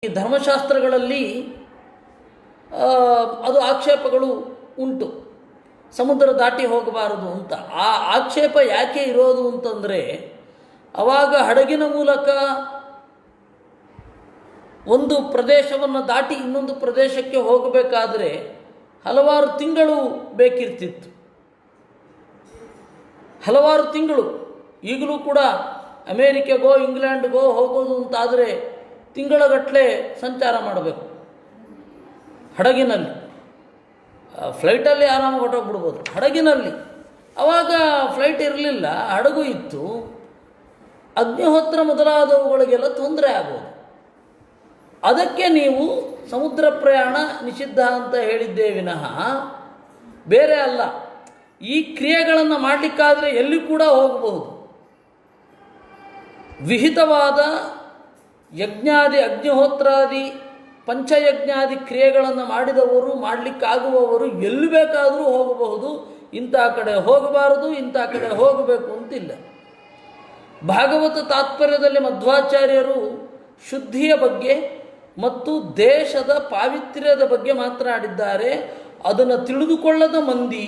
ಈ ಧರ್ಮಶಾಸ್ತ್ರಗಳಲ್ಲಿ ಅದು ಆಕ್ಷೇಪಗಳು ಉಂಟು. ಸಮುದ್ರ ದಾಟಿ ಹೋಗಬಾರದು ಅಂತ. ಆ ಆಕ್ಷೇಪ ಯಾಕೆ ಇರೋದು ಅಂತಂದರೆ, ಆವಾಗ ಹಡಗಿನ ಮೂಲಕ ಒಂದು ಪ್ರದೇಶವನ್ನು ದಾಟಿ ಇನ್ನೊಂದು ಪ್ರದೇಶಕ್ಕೆ ಹೋಗಬೇಕಾದರೆ ಹಲವಾರು ತಿಂಗಳು ಬೇಕಿರ್ತಿತ್ತು. ಹಲವಾರು ತಿಂಗಳು. ಈಗಲೂ ಕೂಡ ಅಮೇರಿಕೆಗೋ ಇಂಗ್ಲೆಂಡ್ಗೋ ಹೋಗೋದು ಅಂತಾದರೆ ತಿಂಗಳಗಟ್ಟಲೆ ಸಂಚಾರ ಮಾಡಬೇಕು ಹಡಗಿನಲ್ಲಿ. ಫ್ಲೈಟಲ್ಲಿ ಆರಾಮಾಗಿ ಹೊರಟೋಗ್ಬಿಡ್ಬೋದು. ಹಡಗಿನಲ್ಲಿ ಆವಾಗ ಫ್ಲೈಟ್ ಇರಲಿಲ್ಲ, ಹಡಗು ಇತ್ತು. ಅಗ್ನಿಹೋತ್ರ ಮೊದಲಾದವುಗಳಿಗೆಲ್ಲ ತೊಂದರೆ ಆಗೋದು. ಅದಕ್ಕೆ ನೀವು ಸಮುದ್ರ ಪ್ರಯಾಣ ನಿಷಿದ್ಧ ಅಂತ ಹೇಳಿದ್ದೇ ವಿನಃ ಬೇರೆ ಅಲ್ಲ. ಈ ಕ್ರಿಯೆಗಳನ್ನು ಮಾಡಲಿಕ್ಕಾದರೆ ಎಲ್ಲಿ ಕೂಡ ಹೋಗಬಹುದು. ವಿಹಿತವಾದ ಯಜ್ಞಾದಿ ಅಗ್ನಿಹೋತ್ರಾದಿ ಪಂಚಯಜ್ಞಾದಿ ಕ್ರಿಯೆಗಳನ್ನು ಮಾಡಿದವರು, ಮಾಡಲಿಕ್ಕಾಗುವವರು ಎಲ್ಲಿ ಬೇಕಾದರೂ ಹೋಗಬಹುದು. ಇಂಥ ಕಡೆ ಹೋಗಬಾರದು, ಇಂಥ ಕಡೆ ಹೋಗಬೇಕು ಅಂತಿಲ್ಲ. ಭಾಗವತ ತಾತ್ಪರ್ಯದಲ್ಲಿ ಮಧ್ವಾಚಾರ್ಯರು ಶುದ್ಧಿಯ ಬಗ್ಗೆ ಮತ್ತು ದೇಶದ ಪಾವಿತ್ರ್ಯದ ಬಗ್ಗೆ ಮಾತನಾಡಿದ್ದಾರೆ. ಅದನ್ನು ತಿಳಿದುಕೊಳ್ಳದ ಮಂದಿ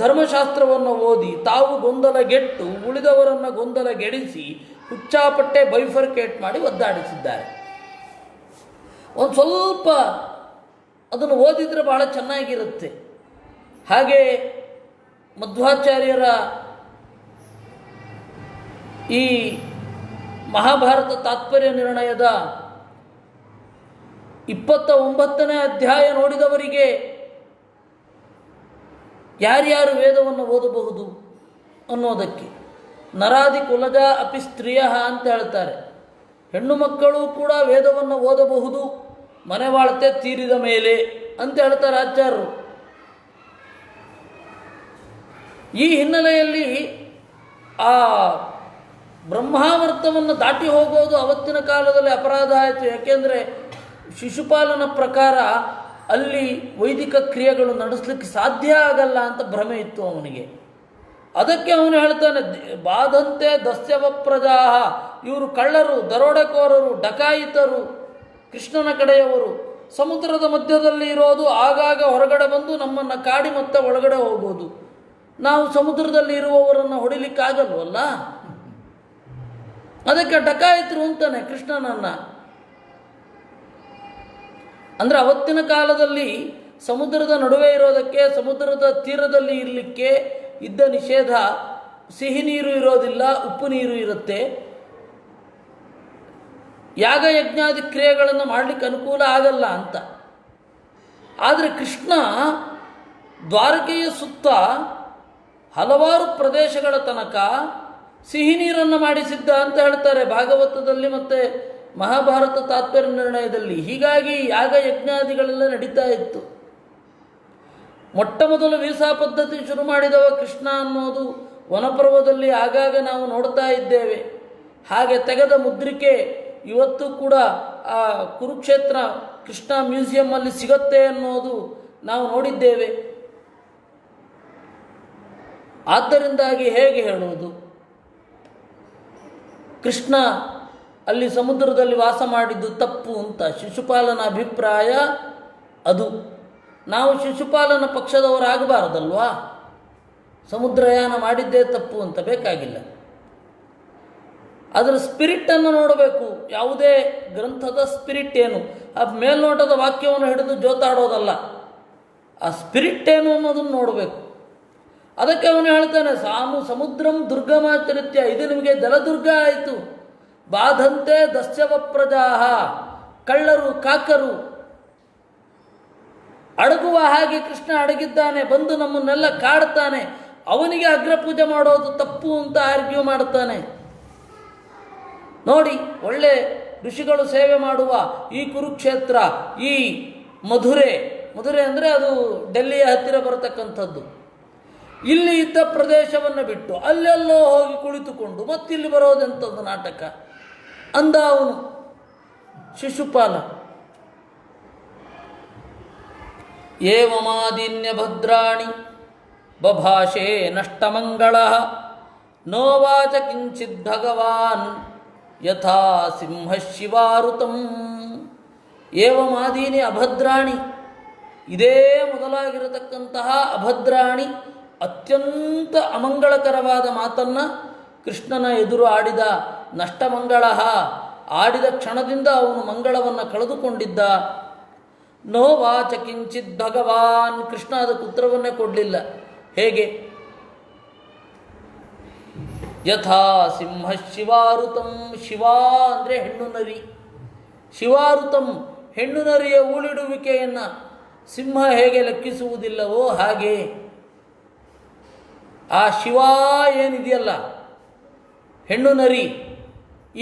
ಧರ್ಮಶಾಸ್ತ್ರವನ್ನು ಓದಿ ತಾವು ಗೊಂದಲಗೆಟ್ಟು ಉಳಿದವರನ್ನು ಗೊಂದಲಗೆಡಿಸಿ ಹುಚ್ಚಾಪಟ್ಟೆ ಬೈಫರ್ಕೇಟ್ ಮಾಡಿ ಒದ್ದಾಡಿಸಿದ್ದಾರೆ. ಒಂದು ಸ್ವಲ್ಪ ಅದನ್ನು ಓದಿದರೆ ಬಹಳ ಚೆನ್ನಾಗಿರುತ್ತೆ. ಹಾಗೆ ಮಧ್ವಾಚಾರ್ಯರ ಈ ಮಹಾಭಾರತ ತಾತ್ಪರ್ಯ ನಿರ್ಣಯದ 29ನೇ ಅಧ್ಯಾಯ ನೋಡಿದವರಿಗೆ ಯಾರ್ಯಾರು ವೇದವನ್ನು ಓದಬಹುದು ಅನ್ನೋದಕ್ಕೆ ನರಾದಿ ಕುಲಜ ಅಪಿ ಸ್ತ್ರೀಯ ಅಂತ ಹೇಳ್ತಾರೆ. ಹೆಣ್ಣು ಮಕ್ಕಳು ಕೂಡ ವೇದವನ್ನು ಓದಬಹುದು ಮನೆವಾಳ್ತೆ ತೀರಿದ ಮೇಲೆ ಅಂತ ಹೇಳ್ತಾರೆ ಆಚಾರ್ಯರು. ಈ ಹಿನ್ನೆಲೆಯಲ್ಲಿ ಆ ಬ್ರಹ್ಮಾವರ್ತವನ್ನು ದಾಟಿ ಹೋಗೋದು ಅವತ್ತಿನ ಕಾಲದಲ್ಲಿ ಅಪರಾಧ ಆಯಿತು. ಯಾಕೆಂದರೆ ಶಿಶುಪಾಲನ ಪ್ರಕಾರ ಅಲ್ಲಿ ವೈದಿಕ ಕ್ರಿಯೆಗಳು ನಡೆಸಲಿಕ್ಕೆ ಸಾಧ್ಯ ಆಗಲ್ಲ ಅಂತ ಭ್ರಮೆ ಇತ್ತು ಅವನಿಗೆ. ಅದಕ್ಕೆ ಅವನು ಹೇಳ್ತಾನೆ, ಬಾಧಂತೆ ದಸ್ಯವ ಪ್ರಜಾಹ, ಇವರು ಕಳ್ಳರು, ದರೋಡೆಕೋರರು, ಡಕಾಯಿತರು, ಕೃಷ್ಣನ ಕಡೆಯವರು. ಸಮುದ್ರದ ಮಧ್ಯದಲ್ಲಿ ಇರೋದು, ಆಗಾಗ ಹೊರಗಡೆ ಬಂದು ನಮ್ಮನ್ನು ಕಾಡಿ ಮತ್ತೆ ಒಳಗಡೆ ಹೋಗೋದು. ನಾವು ಸಮುದ್ರದಲ್ಲಿ ಇರುವವರನ್ನು ಹೊಡಿಲಿಕ್ಕಾಗಲ್ವಲ್ಲ. ಅದಕ್ಕೆ ಡಕಾಯಿತರು ಅಂತಾನೆ ಕೃಷ್ಣನನ್ನು. ಅಂದರೆ ಅವತ್ತಿನ ಕಾಲದಲ್ಲಿ ಸಮುದ್ರದ ನಡುವೆ ಇರೋದಕ್ಕೆ, ಸಮುದ್ರದ ತೀರದಲ್ಲಿ ಇರಲಿಕ್ಕೆ ಇದ್ದ ನಿಷೇಧ, ಸಿಹಿ ನೀರು ಇರೋದಿಲ್ಲ, ಉಪ್ಪು ನೀರು ಇರುತ್ತೆ. ಯಾಗ ಯಜ್ಞಾದಿ ಕ್ರಿಯೆಗಳನ್ನು ಮಾಡಲಿಕ್ಕೆ ಅನುಕೂಲ ಆಗಲ್ಲ ಅಂತ. ಆದರೆ ಕೃಷ್ಣ ದ್ವಾರಕೆಯ ಸುತ್ತ ಹಲವಾರು ಪ್ರದೇಶಗಳ ತನಕ ಸಿಹಿ ನೀರನ್ನು ಮಾಡಿಸಿದ್ದ ಅಂತ ಹೇಳ್ತಾರೆ ಭಾಗವತದಲ್ಲಿ ಮತ್ತು ಮಹಾಭಾರತ ತಾತ್ಪರ್ಯ ನಿರ್ಣಯದಲ್ಲಿ. ಹೀಗಾಗಿ ಯಾಗ ಯಜ್ಞಾದಿಗಳೆಲ್ಲ ನಡೀತಾ ಇತ್ತು. ಮೊಟ್ಟ ಮೊದಲು ವೀಸಾ ಪದ್ಧತಿ ಶುರು ಮಾಡಿದವ ಕೃಷ್ಣ ಅನ್ನೋದು ವನಪರ್ವದಲ್ಲಿ ಆಗಾಗ ನಾವು ನೋಡ್ತಾ ಇದ್ದೇವೆ. ಹಾಗೆ ತೆಗೆದ ಮುದ್ರಿಕೆ ಇವತ್ತು ಕೂಡ ಆ ಕುರುಕ್ಷೇತ್ರ ಕೃಷ್ಣ ಮ್ಯೂಸಿಯಮ್ಮಲ್ಲಿ ಸಿಗುತ್ತೆ ಅನ್ನೋದು ನಾವು ನೋಡಿದ್ದೇವೆ. ಆದ್ದರಿಂದಾಗಿ ಹೇಗೆ ಹೇಳುವುದು, ಕೃಷ್ಣ ಅಲ್ಲಿ ಸಮುದ್ರದಲ್ಲಿ ವಾಸ ಮಾಡಿದ್ದು ತಪ್ಪು ಅಂತ ಶಿಶುಪಾಲನ ಅಭಿಪ್ರಾಯ ಅದು. ನಾವು ಶಿಶುಪಾಲನ ಪಕ್ಷದವರಾಗಬಾರದಲ್ವಾ. ಸಮುದ್ರಯಾನ ಮಾಡಿದ್ದೇ ತಪ್ಪು ಅಂತ ಬೇಕಾಗಿಲ್ಲ. ಅದರ ಸ್ಪಿರಿಟನ್ನು ನೋಡಬೇಕು. ಯಾವುದೇ ಗ್ರಂಥದ ಸ್ಪಿರಿಟ್ ಏನು, ಆ ಮೇಲ್ನೋಟದ ವಾಕ್ಯವನ್ನು ಹಿಡಿದು ಜೋತಾಡೋದಲ್ಲ. ಆ ಸ್ಪಿರಿಟ್ ಏನು ಅನ್ನೋದನ್ನು ನೋಡಬೇಕು. ಅದಕ್ಕೆ ಅವನು ಹೇಳ್ತಾನೆ, ಸಮುದ್ರಂ ದುರ್ಗಮಾಚರಿತ್ಯ, ಇದು ನಿಮಗೆ ಜಲದುರ್ಗ ಆಯಿತು. ಬಾಧಂತೆ ದಸ್ಯವ ಪ್ರಜಾಹ, ಕಳ್ಳರು ಕಾಕರು ಅಡಗುವ ಹಾಗೆ ಕೃಷ್ಣ ಅಡಗಿದ್ದಾನೆ, ಬಂದು ನಮ್ಮನ್ನೆಲ್ಲ ಕಾಡ್ತಾನೆ. ಅವನಿಗೆ ಅಗ್ರಪೂಜೆ ಮಾಡೋದು ತಪ್ಪು ಅಂತ ಆರ್ಗ್ಯೂ ಮಾಡ್ತಾನೆ. ನೋಡಿ, ಒಳ್ಳೆ ಋಷಿಗಳು ಸೇವೆ ಮಾಡುವ ಈ ಕುರುಕ್ಷೇತ್ರ, ಈ ಮಧುರೆ ಅಂದರೆ ಅದು ಡೆಲ್ಲಿಯ ಹತ್ತಿರ ಬರತಕ್ಕಂಥದ್ದು. ಇಲ್ಲಿ ಇದ್ದ ಪ್ರದೇಶವನ್ನು ಬಿಟ್ಟು ಅಲ್ಲೆಲ್ಲೋ ಹೋಗಿ ಕುಳಿತುಕೊಂಡು ಮತ್ತಿಲ್ಲಿ ಬರೋದೆಂಥದ್ದು ನಾಟಕ ಅಂದ ಅವನು ಶಿಶುಪಾಲ. ಏವಮಾದಿನ್ಯ ಭದ್ರಾಣಿ ಬಭಾಷೆ ನಷ್ಟಮಂಗಳ ನೋವಾಚ ಕಿಂಚಿತ್ ಭಗವಾನ್ ಯಥಾ ಸಿಂಹ ಶಿವಾರುತಂ. ಏವಮಾದೀನಿ ಅಭದ್ರಾಣಿ, ಇದೇ ಮೊದಲಾಗಿರತಕ್ಕಂತಹ ಅಭದ್ರಾಣಿ ಅತ್ಯಂತ ಅಮಂಗಳಕರವಾದ ಮಾತನ್ನು ಕೃಷ್ಣನ ಎದುರು ಆಡಿದ. ನಷ್ಟಮಂಗಳ, ಆಡಿದ ಕ್ಷಣದಿಂದ ಅವನು ಮಂಗಳವನ್ನು ಕಳೆದುಕೊಂಡಿದ್ದ. ನೋವಾಚ ಕಿಂಚಿತ್ ಭಗವಾನ್, ಕೃಷ್ಣ ಅದಕ್ಕೆ ಉತ್ತರವನ್ನೇ ಕೊಡಲಿಲ್ಲ. ಹೇಗೆ? ಯಥಾ ಸಿಂಹ ಶಿವಾರುತಂ, ಶಿವ ಅಂದರೆ ಹೆಣ್ಣು ನರಿ, ಶಿವಾರುತಂ ಹೆಣ್ಣು ನರಿಯ ಊಳಿಡುವಿಕೆಯನ್ನು ಸಿಂಹ ಹೇಗೆ ಲೆಕ್ಕಿಸುವುದಿಲ್ಲವೋ ಹಾಗೆ ಆ ಶಿವ ಏನಿದೆಯಲ್ಲ ಹೆಣ್ಣು ನರಿ,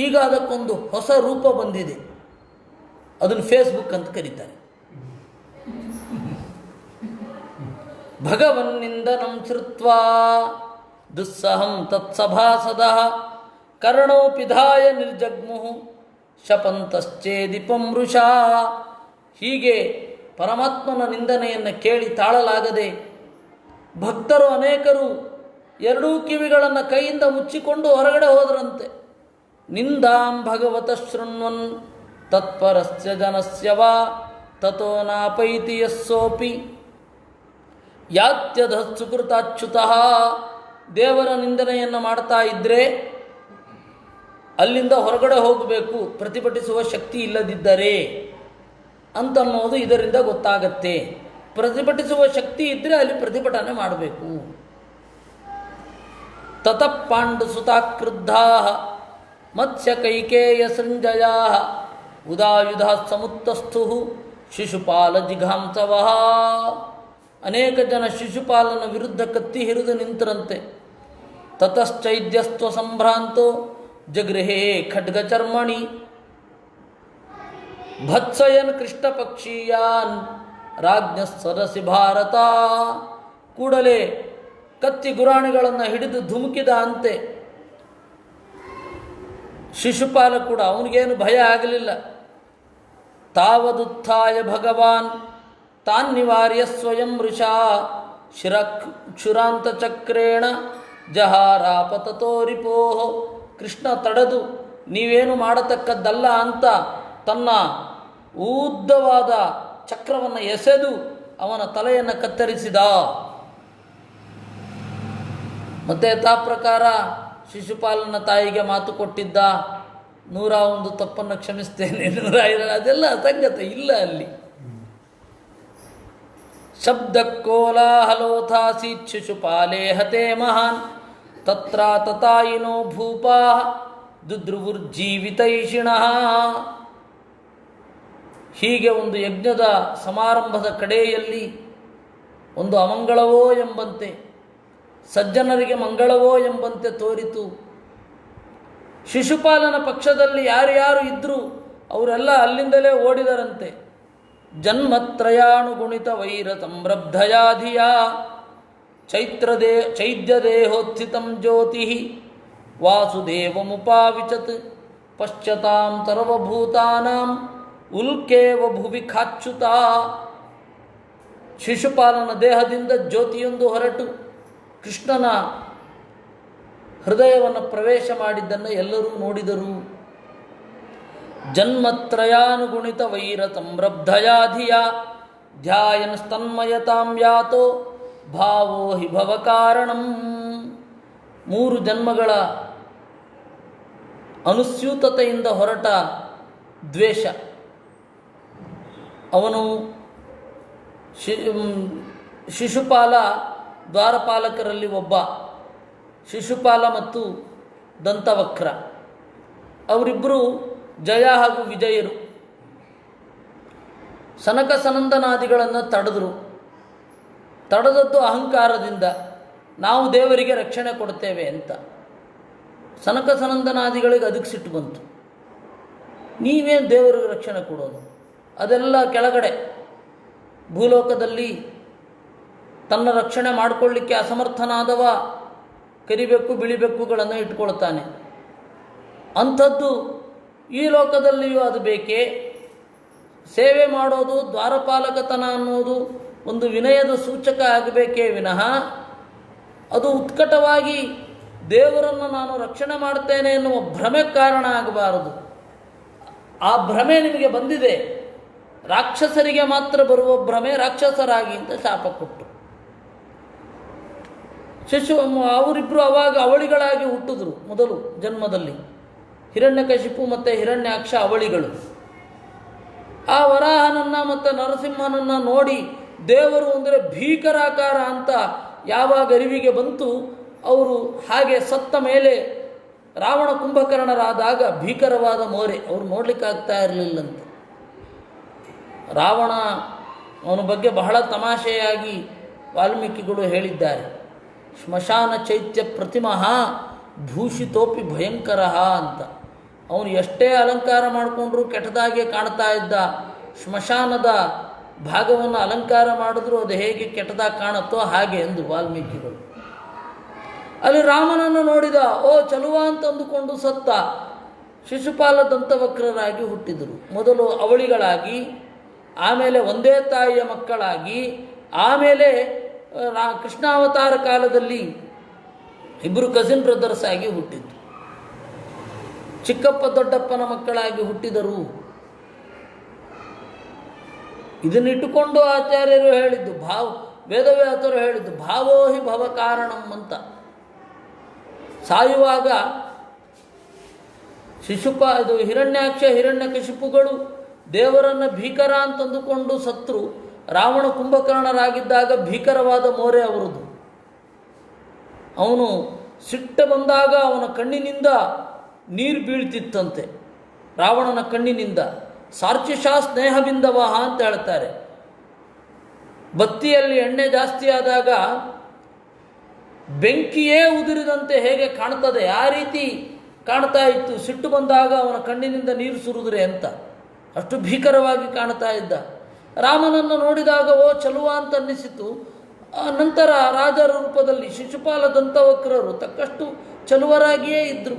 ಈಗ ಅದಕ್ಕೊಂದು ಹೊಸ ರೂಪ ಬಂದಿದೆ. ಅದನ್ನು ಫೇಸ್ಬುಕ್ ಅಂತ ಕರೀತಾರೆ. ಭಗವನ್ನಿಂದನಂ ಶ್ರುತ್ವಾ ದುಸ್ಸಹಂ ತತ್ಸಭಾಸದಃ ಕರ್ಣೋ ಪಿಧಾಯ ನಿರ್ಜಗ್ಮುಃ ಶಪಂತಶ್ಚೇದಿಪಂ ವೃಷಾ. ಹೀಗೆ ಪರಮಾತ್ಮನ ನಿಂದನೆಯನ್ನು ಕೇಳಿ ತಾಳಲಾಗದೆ ಭಕ್ತರು ಅನೇಕರು ಎರಡೂ ಕಿವಿಗಳನ್ನು ಕೈಯಿಂದ ಮುಚ್ಚಿಕೊಂಡು ಹೊರಗಡೆ ಹೋದರಂತೆ. ನಿಂದಾಂ ಭಗವತ ಶೃಣ್ವನ್ ತತ್ಪರಸ್ಯ ಜನಸ್ಯ ವಾ ತಥೋ ನಾಪೈತಿ ಯಸ್ಸೋಪಿ ಯಾತ್ಯಧ ಸುಕೃತಾಚ್ಯುತಃ. ದೇವರ ನಿಂದನೆಯನ್ನು ಮಾಡ್ತಾ ಇದ್ದರೆ ಅಲ್ಲಿಂದ ಹೊರಗಡೆ ಹೋಗಬೇಕು, ಪ್ರತಿಭಟಿಸುವ ಶಕ್ತಿ ಇಲ್ಲದಿದ್ದರೆ ಅಂತನ್ನೋದು ಇದರಿಂದ ಗೊತ್ತಾಗತ್ತೆ. ಪ್ರತಿಭಟಿಸುವ ಶಕ್ತಿ ಇದ್ದರೆ ಅಲ್ಲಿ ಪ್ರತಿಭಟನೆ ಮಾಡಬೇಕು. ತತಃ ಪಾಂಡುಸುತಾ ಕ್ರುದ್ಧಾ ಮತ್ಸ್ಯ ಕೈಕೇಯ ಸಂಜಯಾ ಉದಾಯುಧ ಸಮುತ್ತಸ್ಥು ಶಿಶುಪಾಲ ಜಿಘಾಂಸವಃ. ಅನೇಕ ಜನ ಶಿಶುಪಾಲನ ವಿರುದ್ಧ ಕತ್ತಿ ಹಿರಿದು ನಿಂತರಂತೆ. ತತಶ್ಚೈದ್ಯಸ್ತ್ವ ಸಂಭ್ರಾಂತೋ ಜಗೃಹೇ ಖಡ್ಗಚರ್ಮಣಿ ಭತ್ಸಯನ್ ಕೃಷ್ಣ ಪಕ್ಷೀಯಾನ್ ರಾಜ್ಞ ಸರಸಿ ಭಾರತ. ಕೂಡಲೇ ಕತ್ತಿ ಗುರಾಣಿಗಳನ್ನು ಹಿಡಿದು ಧುಮುಕಿದ ಅಂತೆ. ಶಿಶುಪಾಲ ಕೂಡ ಅವನಿಗೇನು ಭಯ ಆಗಲಿಲ್ಲ. ತಾವದುತ್ಥಾಯ ಭಗವಾನ್ ತಾನ್ನಿವಾರ್ಯ ಸ್ವಯಂ ವೃಷಾ ಕ್ಷುರಾಂತ ಚಕ್ರೇಣ ಜಹಾರಾಪತತೋ ರಿಪೋಹ. ಕೃಷ್ಣ ತಡೆದು ನೀವೇನು ಮಾಡತಕ್ಕದ್ದಲ್ಲ ಅಂತ ತನ್ನ ಉದ್ದವಾದ ಚಕ್ರವನ್ನು ಎಸೆದು ಅವನ ತಲೆಯನ್ನು ಕತ್ತರಿಸಿದ. ಮತ್ತೆ ಯಥಾ ಪ್ರಕಾರ ಶಿಶುಪಾಲನ ತಾಯಿಗೆ ಮಾತು ಕೊಟ್ಟಿದ್ದ, 101 ತಪ್ಪನ್ನು ಕ್ಷಮಿಸ್ತೇನೆ, 102 ಅದೆಲ್ಲ ಅಸಂಗತ ಇಲ್ಲ ಅಲ್ಲಿ. ಶಬ್ದ ಕೋಲಾಹಲೋಥಾಸೀತ್ ಶಿಶುಪಾಲೇ ಹತೆ ಮಹಾನ್ ತತ್ರ ತತಾಯಿನೋ ಭೂಪಾ ದುದ್ರುವುರ್ಜೀವಿತೈಷಿಣಃ. ಹೀಗೆ ಒಂದು ಯಜ್ಞದ ಸಮಾರಂಭದ ಕಡೆಯಲ್ಲಿ ಒಂದು ಅಮಂಗಳವೋ ಎಂಬಂತೆ, ಸಜ್ಜನರಿಗೆ ಮಂಗಳವೋ ಎಂಬಂತೆ ತೋರಿತು. ಶಿಶುಪಾಲನ ಪಕ್ಷದಲ್ಲಿ ಯಾರ್ಯಾರು ಇದ್ದರೂ ಅವರೆಲ್ಲ ಅಲ್ಲಿಂದಲೇ ಓಡಿದರಂತೆ. ಜನ್ಮತ್ರಯಾನುಗುಣಿತ ವೈರ ಸಂರಬ್ಧಯಾಧಿಯ ಚೈದ್ಯದೇಹೋತ್ಥಿತಂ ಜ್ಯೋತಿ ವಾಸುದೇವಮುಪಾವಿಚತ್ ಪಶ್ಯತಾಂ ಸರ್ವಭೂತಾನಾಂ ಉಲ್ಕೇವ ಭುವಿ ಖಾಚ್ಯುತ. ಶಿಶುಪಾಲನ ದೇಹದಿಂದ ಜ್ಯೋತಿಯೊಂದು ಹೊರಟು ಕೃಷ್ಣನ ಹೃದಯವನ್ನು ಪ್ರವೇಶ ಮಾಡಿದ್ದನ್ನು ಎಲ್ಲರೂ ನೋಡಿದರು. ಜನ್ಮತ್ರಯಾನುಗುಣಿತ ವೈರ ಸಂರಬ್ಧಯಾಧಿಯ ಧ್ಯಾಯನ್ ಸ್ತನ್ಮಯತಾಂ ಯಾತೋ ಭಾವೋ ಹಿ ಭವಕಾರಣಂ. 3 ಜನ್ಮಗಳ ಅನುಸ್ಯೂತತೆಯಿಂದ ಹೊರಟ ದ್ವೇಷ. ಅವನು ಶಿಶುಪಾಲ ದ್ವಾರಪಾಲಕರಲ್ಲಿ ಒಬ್ಬ. ಶಿಶುಪಾಲ ಮತ್ತು ದಂತವಕ್ರ ಅವರಿಬ್ಬರು ಜಯ ಹಾಗೂ ವಿಜಯರು. ಸನಕ ಸನಂದನಾದಿಗಳನ್ನು ತಡೆದರು. ತಡೆದದ್ದು ಅಹಂಕಾರದಿಂದ, ನಾವು ದೇವರಿಗೆ ರಕ್ಷಣೆ ಕೊಡ್ತೇವೆ ಅಂತ. ಸನಕ ಸನಂದನಾದಿಗಳಿಗೆ ಅದಕ್ಕೆ ಸಿಟ್ಟು ಬಂತು. ನೀವೇನು ದೇವರಿಗೆ ರಕ್ಷಣೆ ಕೊಡೋದು? ಅದೆಲ್ಲ ಕೆಳಗಡೆ ಭೂಲೋಕದಲ್ಲಿ ತನ್ನ ರಕ್ಷಣೆ ಮಾಡಿಕೊಳ್ಳಿಕ್ಕೆ ಅಸಮರ್ಥನಾದವ ಕರಿಬೆಕ್ಕು ಬಿಳಿಬೆಕ್ಕುಗಳನ್ನು ಇಟ್ಕೊಳ್ತಾನೆ. ಅಂಥದ್ದು ಈ ಲೋಕದಲ್ಲಿಯೂ ಅದು ಬೇಕೇ? ಸೇವೆ ಮಾಡೋದು, ದ್ವಾರಪಾಲಕತನ ಅನ್ನೋದು ಒಂದು ವಿನಯದ ಸೂಚಕ ಆಗಬೇಕೇ ವಿನಃ ಅದು ಉತ್ಕಟವಾಗಿ ದೇವರನ್ನು ನಾನು ರಕ್ಷಣೆ ಮಾಡ್ತೇನೆ ಎನ್ನುವ ಭ್ರಮೆ ಕಾರಣ ಆಗಬಾರದು. ಆ ಭ್ರಮೆ ನಿಮಗೆ ಬಂದಿದೆ, ರಾಕ್ಷಸರಿಗೆ ಮಾತ್ರ ಬರುವ ಭ್ರಮೆ, ರಾಕ್ಷಸರಾಗಿ ಅಂತ ಶಾಪ ಕೊಟ್ಟರು. ಅವರಿಬ್ಬರು ಅವಾಗ ಅವಳಿಗಳಾಗಿ ಹುಟ್ಟಿದ್ರು ಮೊದಲು ಜನ್ಮದಲ್ಲಿ. ಹಿರಣ್ಯಕಶಿಪು ಮತ್ತು ಹಿರಣ್ಯಾಕ್ಷ ಅವಳಿಗಳು. ಆ ವರಾಹನನ್ನು ಮತ್ತು ನರಸಿಂಹನನ್ನು ನೋಡಿ ದೇವರು ಅಂದರೆ ಭೀಕರಾಕಾರ ಅಂತ ಯಾವಾಗ ಅರಿವಿಗೆ ಬಂತು, ಅವರು ಹಾಗೆ ಸತ್ತ ಮೇಲೆ ರಾವಣ ಕುಂಭಕರ್ಣರಾದಾಗ ಭೀಕರವಾದ ಮೋರೆ ಅವರು ನೋಡಲಿಕ್ಕಾಗ್ತಾ ಇರಲಿಲ್ಲಂತೆ. ರಾವಣ ಅವನ ಬಗ್ಗೆ ಬಹಳ ತಮಾಷೆಯಾಗಿ ವಾಲ್ಮೀಕಿಗಳು ಹೇಳಿದ್ದಾರೆ. ಶ್ಮಶಾನ ಚೈತ್ಯ ಪ್ರತಿಮಃ ಭೂಷಿತೋಪಿ ಭಯಂಕರ ಅಂತ. ಅವನು ಎಷ್ಟೇ ಅಲಂಕಾರ ಮಾಡಿಕೊಂಡ್ರೂ ಕೆಟ್ಟದಾಗೆ ಕಾಣ್ತಾ ಇದ್ದ. ಸ್ಮಶಾನದ ಭಾಗವನ್ನು ಅಲಂಕಾರ ಮಾಡಿದ್ರು ಅದು ಹೇಗೆ ಕೆಟ್ಟದಾಗಿ ಕಾಣುತ್ತೋ ಹಾಗೆ ಎಂದು ವಾಲ್ಮೀಕಿಗಳು. ಅಲ್ಲಿ ರಾಮನನ್ನು ನೋಡಿದ, ಓ ಚಲುವ ಅಂತ ಅಂದುಕೊಂಡು ಸತ್ತ. ಶಿಶುಪಾಲ ದಂತವಕ್ರರಾಗಿ ಹುಟ್ಟಿದರು. ಮೊದಲು ಅವಳಿಗಳಾಗಿ, ಆಮೇಲೆ ಒಂದೇ ತಾಯಿಯ ಮಕ್ಕಳಾಗಿ, ಆಮೇಲೆ ಕೃಷ್ಣಾವತಾರ ಕಾಲದಲ್ಲಿ ಇಬ್ಬರು ಕಸಿನ್ ಬ್ರದರ್ಸ್ ಆಗಿ ಹುಟ್ಟಿದ್ದು. ಚಿಕ್ಕಪ್ಪ ದೊಡ್ಡಪ್ಪನ ಮಕ್ಕಳಾಗಿ ಹುಟ್ಟಿದರು. ಇದನ್ನಿಟ್ಟುಕೊಂಡು ಆಚಾರ್ಯರು ಹೇಳಿದ್ದು, ವೇದವ್ಯಾಸರು ಹೇಳಿದ್ದು ಭಾವೋ ಹಿ ಭವ ಕಾರಣಂ ಅಂತ. ಸಾಯುವಾಗ ಹಿರಣ್ಯಾಕ್ಷ ಹಿರಣ್ಯಕಶಿಪುಗಳು ದೇವರನ್ನು ಭೀಕರ ಅಂತಂದುಕೊಂಡು ಸತ್ರು. ರಾವಣ ಕುಂಭಕರ್ಣರಾಗಿದ್ದಾಗ ಭೀಕರವಾದ ಮೋರೆ ಅವರದು. ಅವನು ಸಿಟ್ಟ ಬಂದಾಗ ಅವನ ಕಣ್ಣಿನಿಂದ ನೀರು ಬೀಳ್ತಿತ್ತಂತೆ. ರಾವಣನ ಕಣ್ಣಿನಿಂದ ಸಾರ್ಚಿಷಾ ಸ್ನೇಹಬಿಂದವಹ ಅಂತ ಹೇಳ್ತಾರೆ. ಬತ್ತಿಯಲ್ಲಿ ಎಣ್ಣೆ ಜಾಸ್ತಿ ಆದಾಗ ಬೆಂಕಿಯೇ ಉದುರಿದಂತೆ ಹೇಗೆ ಕಾಣ್ತದೆ ಆ ರೀತಿ ಕಾಣ್ತಾ ಇತ್ತು. ಸಿಟ್ಟು ಬಂದಾಗ ಅವನ ಕಣ್ಣಿನಿಂದ ನೀರು ಸುರಿದ್ರೆ ಅಂತ, ಅಷ್ಟು ಭೀಕರವಾಗಿ ಕಾಣ್ತಾ ಇದ್ದ. ರಾಮನನ್ನು ನೋಡಿದಾಗ ಓ ಚಲುವ ಅಂತ ಅನ್ನಿಸಿತು. ನಂತರ ರಾಜರ ರೂಪದಲ್ಲಿ ಶಿಶುಪಾಲ ದಂತವಕ್ರರು ತಕ್ಕಷ್ಟು ಚಲುವರಾಗಿಯೇ ಇದ್ದರು.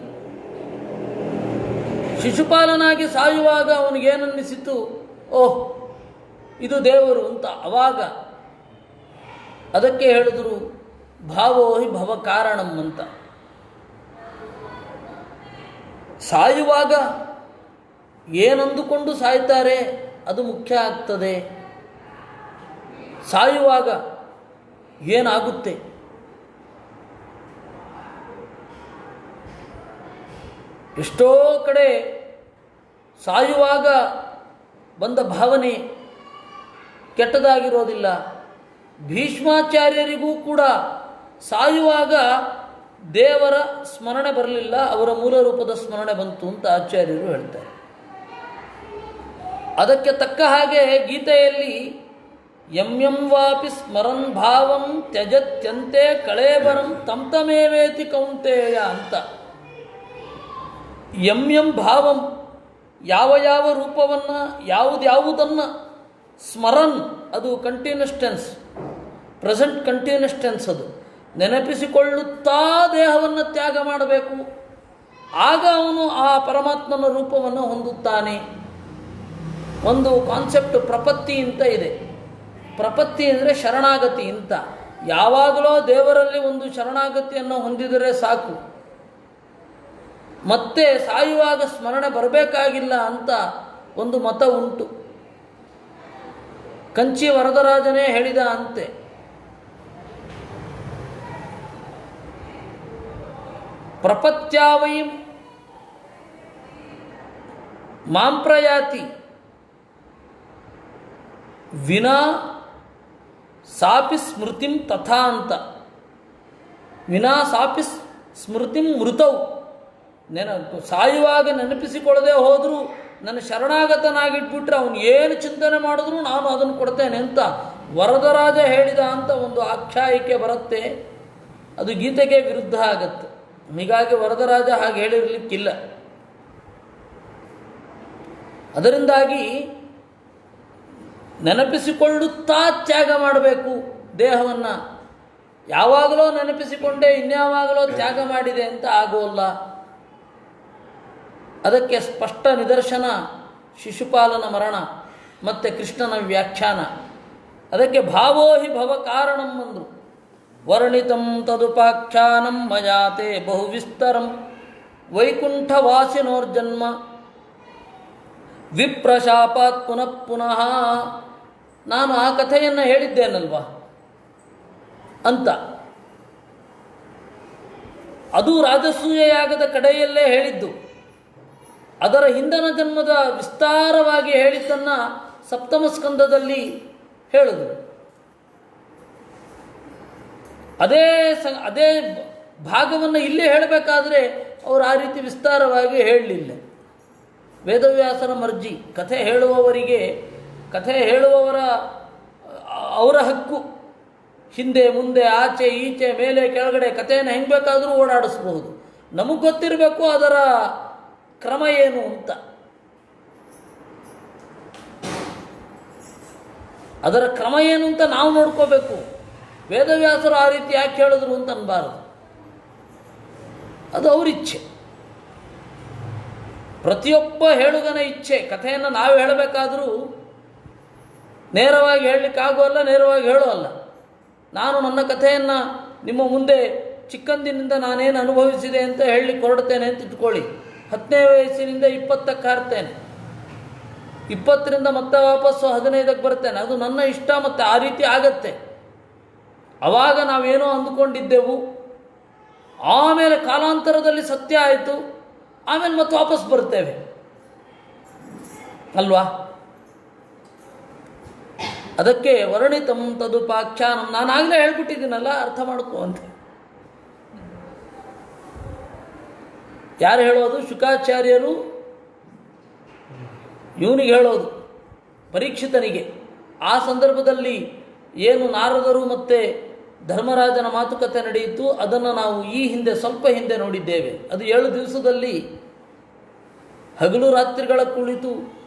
ಶಿಶುಪಾಲನಾಗಿ ಸಾಯುವಾಗ ಅವನಿಗೇನನ್ನಿಸಿತು, ಓಹ್ ಇದು ದೇವರು ಅಂತ. ಅವಾಗ ಅದಕ್ಕೆ ಹೇಳಿದ್ರು ಭಾವೋ ಹಿ ಭವ ಕಾರಣಂ ಅಂತ. ಸಾಯುವಾಗ ಏನಂದುಕೊಂಡು ಸಾಯ್ತಾರೆ ಅದು ಮುಖ್ಯ ಆಗ್ತದೆ. ಸಾಯುವಾಗ ಏನಾಗುತ್ತೆ, ಎಷ್ಟೋ ಕಡೆ ಸಾಯುವಾಗ ಬಂದ ಭಾವನೆ ಕೆಟ್ಟದಾಗಿರೋದಿಲ್ಲ. ಭೀಷ್ಮಾಚಾರ್ಯರಿಗೂ ಕೂಡ ಸಾಯುವಾಗ ದೇವರ ಸ್ಮರಣೆ ಬರಲಿಲ್ಲ, ಅವರ ಮೂಲ ರೂಪದ ಸ್ಮರಣೆ ಬಂತು ಅಂತ ಆಚಾರ್ಯರು ಹೇಳ್ತಾರೆ. ಅದಕ್ಕೆ ತಕ್ಕ ಹಾಗೆ ಗೀತೆಯಲ್ಲಿ ಯಂ ವಾಪಿ ಸ್ಮರನ್ ಭಾವಂ ತ್ಯಜತ್ಯಂತೆ ಕಳೇಬರಂ ತಮೇವೇತಿ ಕೌಂತೆಯ ಅಂತ. ಯಂ ಭಾವಂ ಯಾವ ಯಾವ ರೂಪವನ್ನು ಯಾವುದನ್ನು ಸ್ಮರನ್, ಅದು continuous tense, present continuous tense, ಅದು ನೆನಪಿಸಿಕೊಳ್ಳುತ್ತಾ ದೇಹವನ್ನು ತ್ಯಾಗ ಮಾಡಬೇಕು. ಆಗ ಅವನು ಆ ಪರಮಾತ್ಮನ ರೂಪವನ್ನು ಹೊಂದುತ್ತಾನೆ. ಒಂದು ಕಾನ್ಸೆಪ್ಟ್ ಪ್ರಪತ್ತಿ ಅಂತ ಇದೆ. ಪ್ರಪತ್ತಿ ಅಂದರೆ ಶರಣಾಗತಿ ಅಂತ. ಯಾವಾಗಲೂ ದೇವರಲ್ಲಿ ಒಂದು ಶರಣಾಗತಿಯನ್ನು ಹೊಂದಿದರೆ ಸಾಕು, ಮತ್ತೆ ಸಾಯುವಾಗ ಸ್ಮರಣೆ ಬರಬೇಕಾಗಿಲ್ಲ ಅಂತ ಒಂದು ಮತ ಉಂಟು. ಕಂಚಿ ವರದರಾಜನೇ ಹೇಳಿದ ಅಂತೆ, ಪ್ರಪತ್ಯಾವೈ ಮಾಂ ಪ್ರಯಾತಿ ವಿನಾ ಸಾಪಿ ಸ್ಮೃತಿಂ ತಥಾ ಅಂತ. ವಿನಾ ಸಾಪಿ ಸ್ಮೃತಿಂ ಮೃತೌ. ಸಾಯುವಾಗ ನೆನಪಿಸಿಕೊಳ್ಳದೆ ಹೋದರೂ ನನ್ನ ಶರಣಾಗತನಾಗಿಟ್ಬಿಟ್ರೆ ಅವನು ಏನು ಚಿಂತನೆ ಮಾಡಿದ್ರು ನಾನು ಅದನ್ನು ಕೊಡ್ತೇನೆ ಅಂತ ವರದರಾಜ ಹೇಳಿದ ಅಂತ ಒಂದು ಆಖ್ಯಾಯಿಕೆ ಬರುತ್ತೆ. ಅದು ಗೀತೆಗೆ ವಿರುದ್ಧ ಆಗತ್ತೆ. ಹೀಗಾಗಿ ವರದರಾಜ ಹಾಗೆ ಹೇಳಿರಲಿಕ್ಕಿಲ್ಲ. ಅದರಿಂದಾಗಿ ನೆನಪಿಸಿಕೊಳ್ಳುತ್ತಾ ತ್ಯಾಗ ಮಾಡಬೇಕು ದೇಹವನ್ನು. ಯಾವಾಗಲೋ ನೆನಪಿಸಿಕೊಂಡೇ ಇನ್ಯಾವಾಗಲೋ ತ್ಯಾಗ ಮಾಡಿದೆ ಅಂತ ಆಗೋಲ್ಲ. ಅದಕ್ಕೆ ಸ್ಪಷ್ಟ ನಿದರ್ಶನ ಶಿಶುಪಾಲನ ಮರಣ ಮತ್ತು ಕೃಷ್ಣನ ವ್ಯಾಖ್ಯಾನ. ಅದಕ್ಕೆ ಭಾವೋ ಹಿ ಭವ ಕಾರಣಂ ಅಂದರು. ವರ್ಣಿತಂ ತದುಪಾಖ್ಯಾನಂ ಮಯಾತೆ ಬಹುವಿಸ್ತರಂ ವೈಕುಂಠವಾಸಿನೋರ್ಜನ್ಮ ವಿಪ್ರಶಾಪಾತ್ ಪುನಃ ಪುನಃ, ನಾನು ಆ ಕಥೆಯನ್ನು ಹೇಳಿದ್ದೇನಲ್ವಾ ಅಂತ. ಅದು ರಾಜಸೂಯ ಯಾಗದ ಕಡೆಯಲ್ಲೇ ಹೇಳಿದ್ದು. ಅದರ ಹಿಂದನ ಜನ್ಮದ ವಿಸ್ತಾರವಾಗಿ ಹೇಳಿದ್ದನ್ನು ಸಪ್ತಮ ಸ್ಕಂದದಲ್ಲಿ ಹೇಳಿದರು. ಅದೇ ಭಾಗವನ್ನು ಇಲ್ಲೇ ಹೇಳಬೇಕಾದ್ರೆ ಅವರು ಆ ರೀತಿ ವಿಸ್ತಾರವಾಗಿ ಹೇಳಲಿಲ್ಲ. ವೇದವ್ಯಾಸನ ಮರ್ಜಿ. ಕಥೆ ಹೇಳುವವರ ಅವರ ಹಕ್ಕು. ಹಿಂದೆ ಮುಂದೆ ಆಚೆ ಈಚೆ ಮೇಲೆ ಕೆಳಗಡೆ ಕಥೆಯನ್ನು ಹೆಂಗೆ ಬೇಕಾದರೂ ಓಡಾಡಿಸ್ಬಹುದು. ನಮಗೆ ಗೊತ್ತಿರಬೇಕು ಅದರ ಕ್ರಮ ಏನು ಅಂತ. ಅದರ ಕ್ರಮ ಏನು ಅಂತ ನಾವು ನೋಡ್ಕೋಬೇಕು. ವೇದವ್ಯಾಸರು ಆ ರೀತಿ ಯಾಕೆ ಹೇಳಿದ್ರು ಅಂತ ಅನ್ಬಾರದು. ಅದು ಅವರಿಚ್ಛೆ, ಪ್ರತಿಯೊಬ್ಬ ಹೇಳುಗನ ಇಚ್ಛೆ. ಕಥೆಯನ್ನು ನಾವು ಹೇಳಬೇಕಾದರೂ ನೇರವಾಗಿ ಹೇಳಲಿಕ್ಕಾಗೋಲ್ಲ, ನೇರವಾಗಿ ಹೇಳೋಲ್ಲ. ನಾನು ನನ್ನ ಕಥೆಯನ್ನು ನಿಮ್ಮ ಮುಂದೆ ಚಿಕ್ಕಂದಿನಿಂದ ನಾನೇನು ಅನುಭವಿಸಿದೆ ಅಂತ ಹೇಳಲಿಕ್ಕೆ ಹೊರಡ್ತೇನೆ ಅಂತ ಇಟ್ಕೊಳ್ಳಿ. 10ನೇ ವಯಸ್ಸಿನಿಂದ 20ಕ್ಕೆ ಹಾರ್ತೇನೆ, 20ರಿಂದ ಮತ್ತೆ ವಾಪಸ್ಸು 15ಕ್ಕೆ ಬರ್ತೇನೆ. ಅದು ನನ್ನ ಇಷ್ಟ. ಮತ್ತು ಆ ರೀತಿ ಆಗತ್ತೆ. ಆವಾಗ ನಾವೇನೋ ಅಂದುಕೊಂಡಿದ್ದೆವು, ಆಮೇಲೆ ಕಾಲಾಂತರದಲ್ಲಿ ಸತ್ಯ ಆಯಿತು, ಆಮೇಲೆ ಮತ್ತೆ ವಾಪಸ್ ಬರ್ತೇವೆ ಅಲ್ವಾ? ಅದಕ್ಕೆ ವರ್ಣಿತಂ ತದುಪಾಖ್ಯಾನಂ, ನಾನಾಗಲೇ ಹೇಳ್ಬಿಟ್ಟಿದ್ದೀನಲ್ಲ, ಅರ್ಥ ಮಾಡ್ಕೋ ಅಂತ. ಯಾರು ಹೇಳೋದು? ಶುಕಾಚಾರ್ಯರು ಇವನಿಗೆ ಹೇಳೋದು, ಪರೀಕ್ಷಿತನಿಗೆ. ಆ ಸಂದರ್ಭದಲ್ಲಿ ಏನು ನಾರದರು ಮತ್ತು ಧರ್ಮರಾಜನ ಮಾತುಕತೆ ನಡೆಯಿತು, ಅದನ್ನು ನಾವು ಈ ಹಿಂದೆ ಸ್ವಲ್ಪ ಹಿಂದೆ ನೋಡಿದ್ದೇವೆ. ಅದು 7 ದಿವಸದಲ್ಲಿ ಹಗಲು ರಾತ್ರಿಗಳ ಕುಳಿತು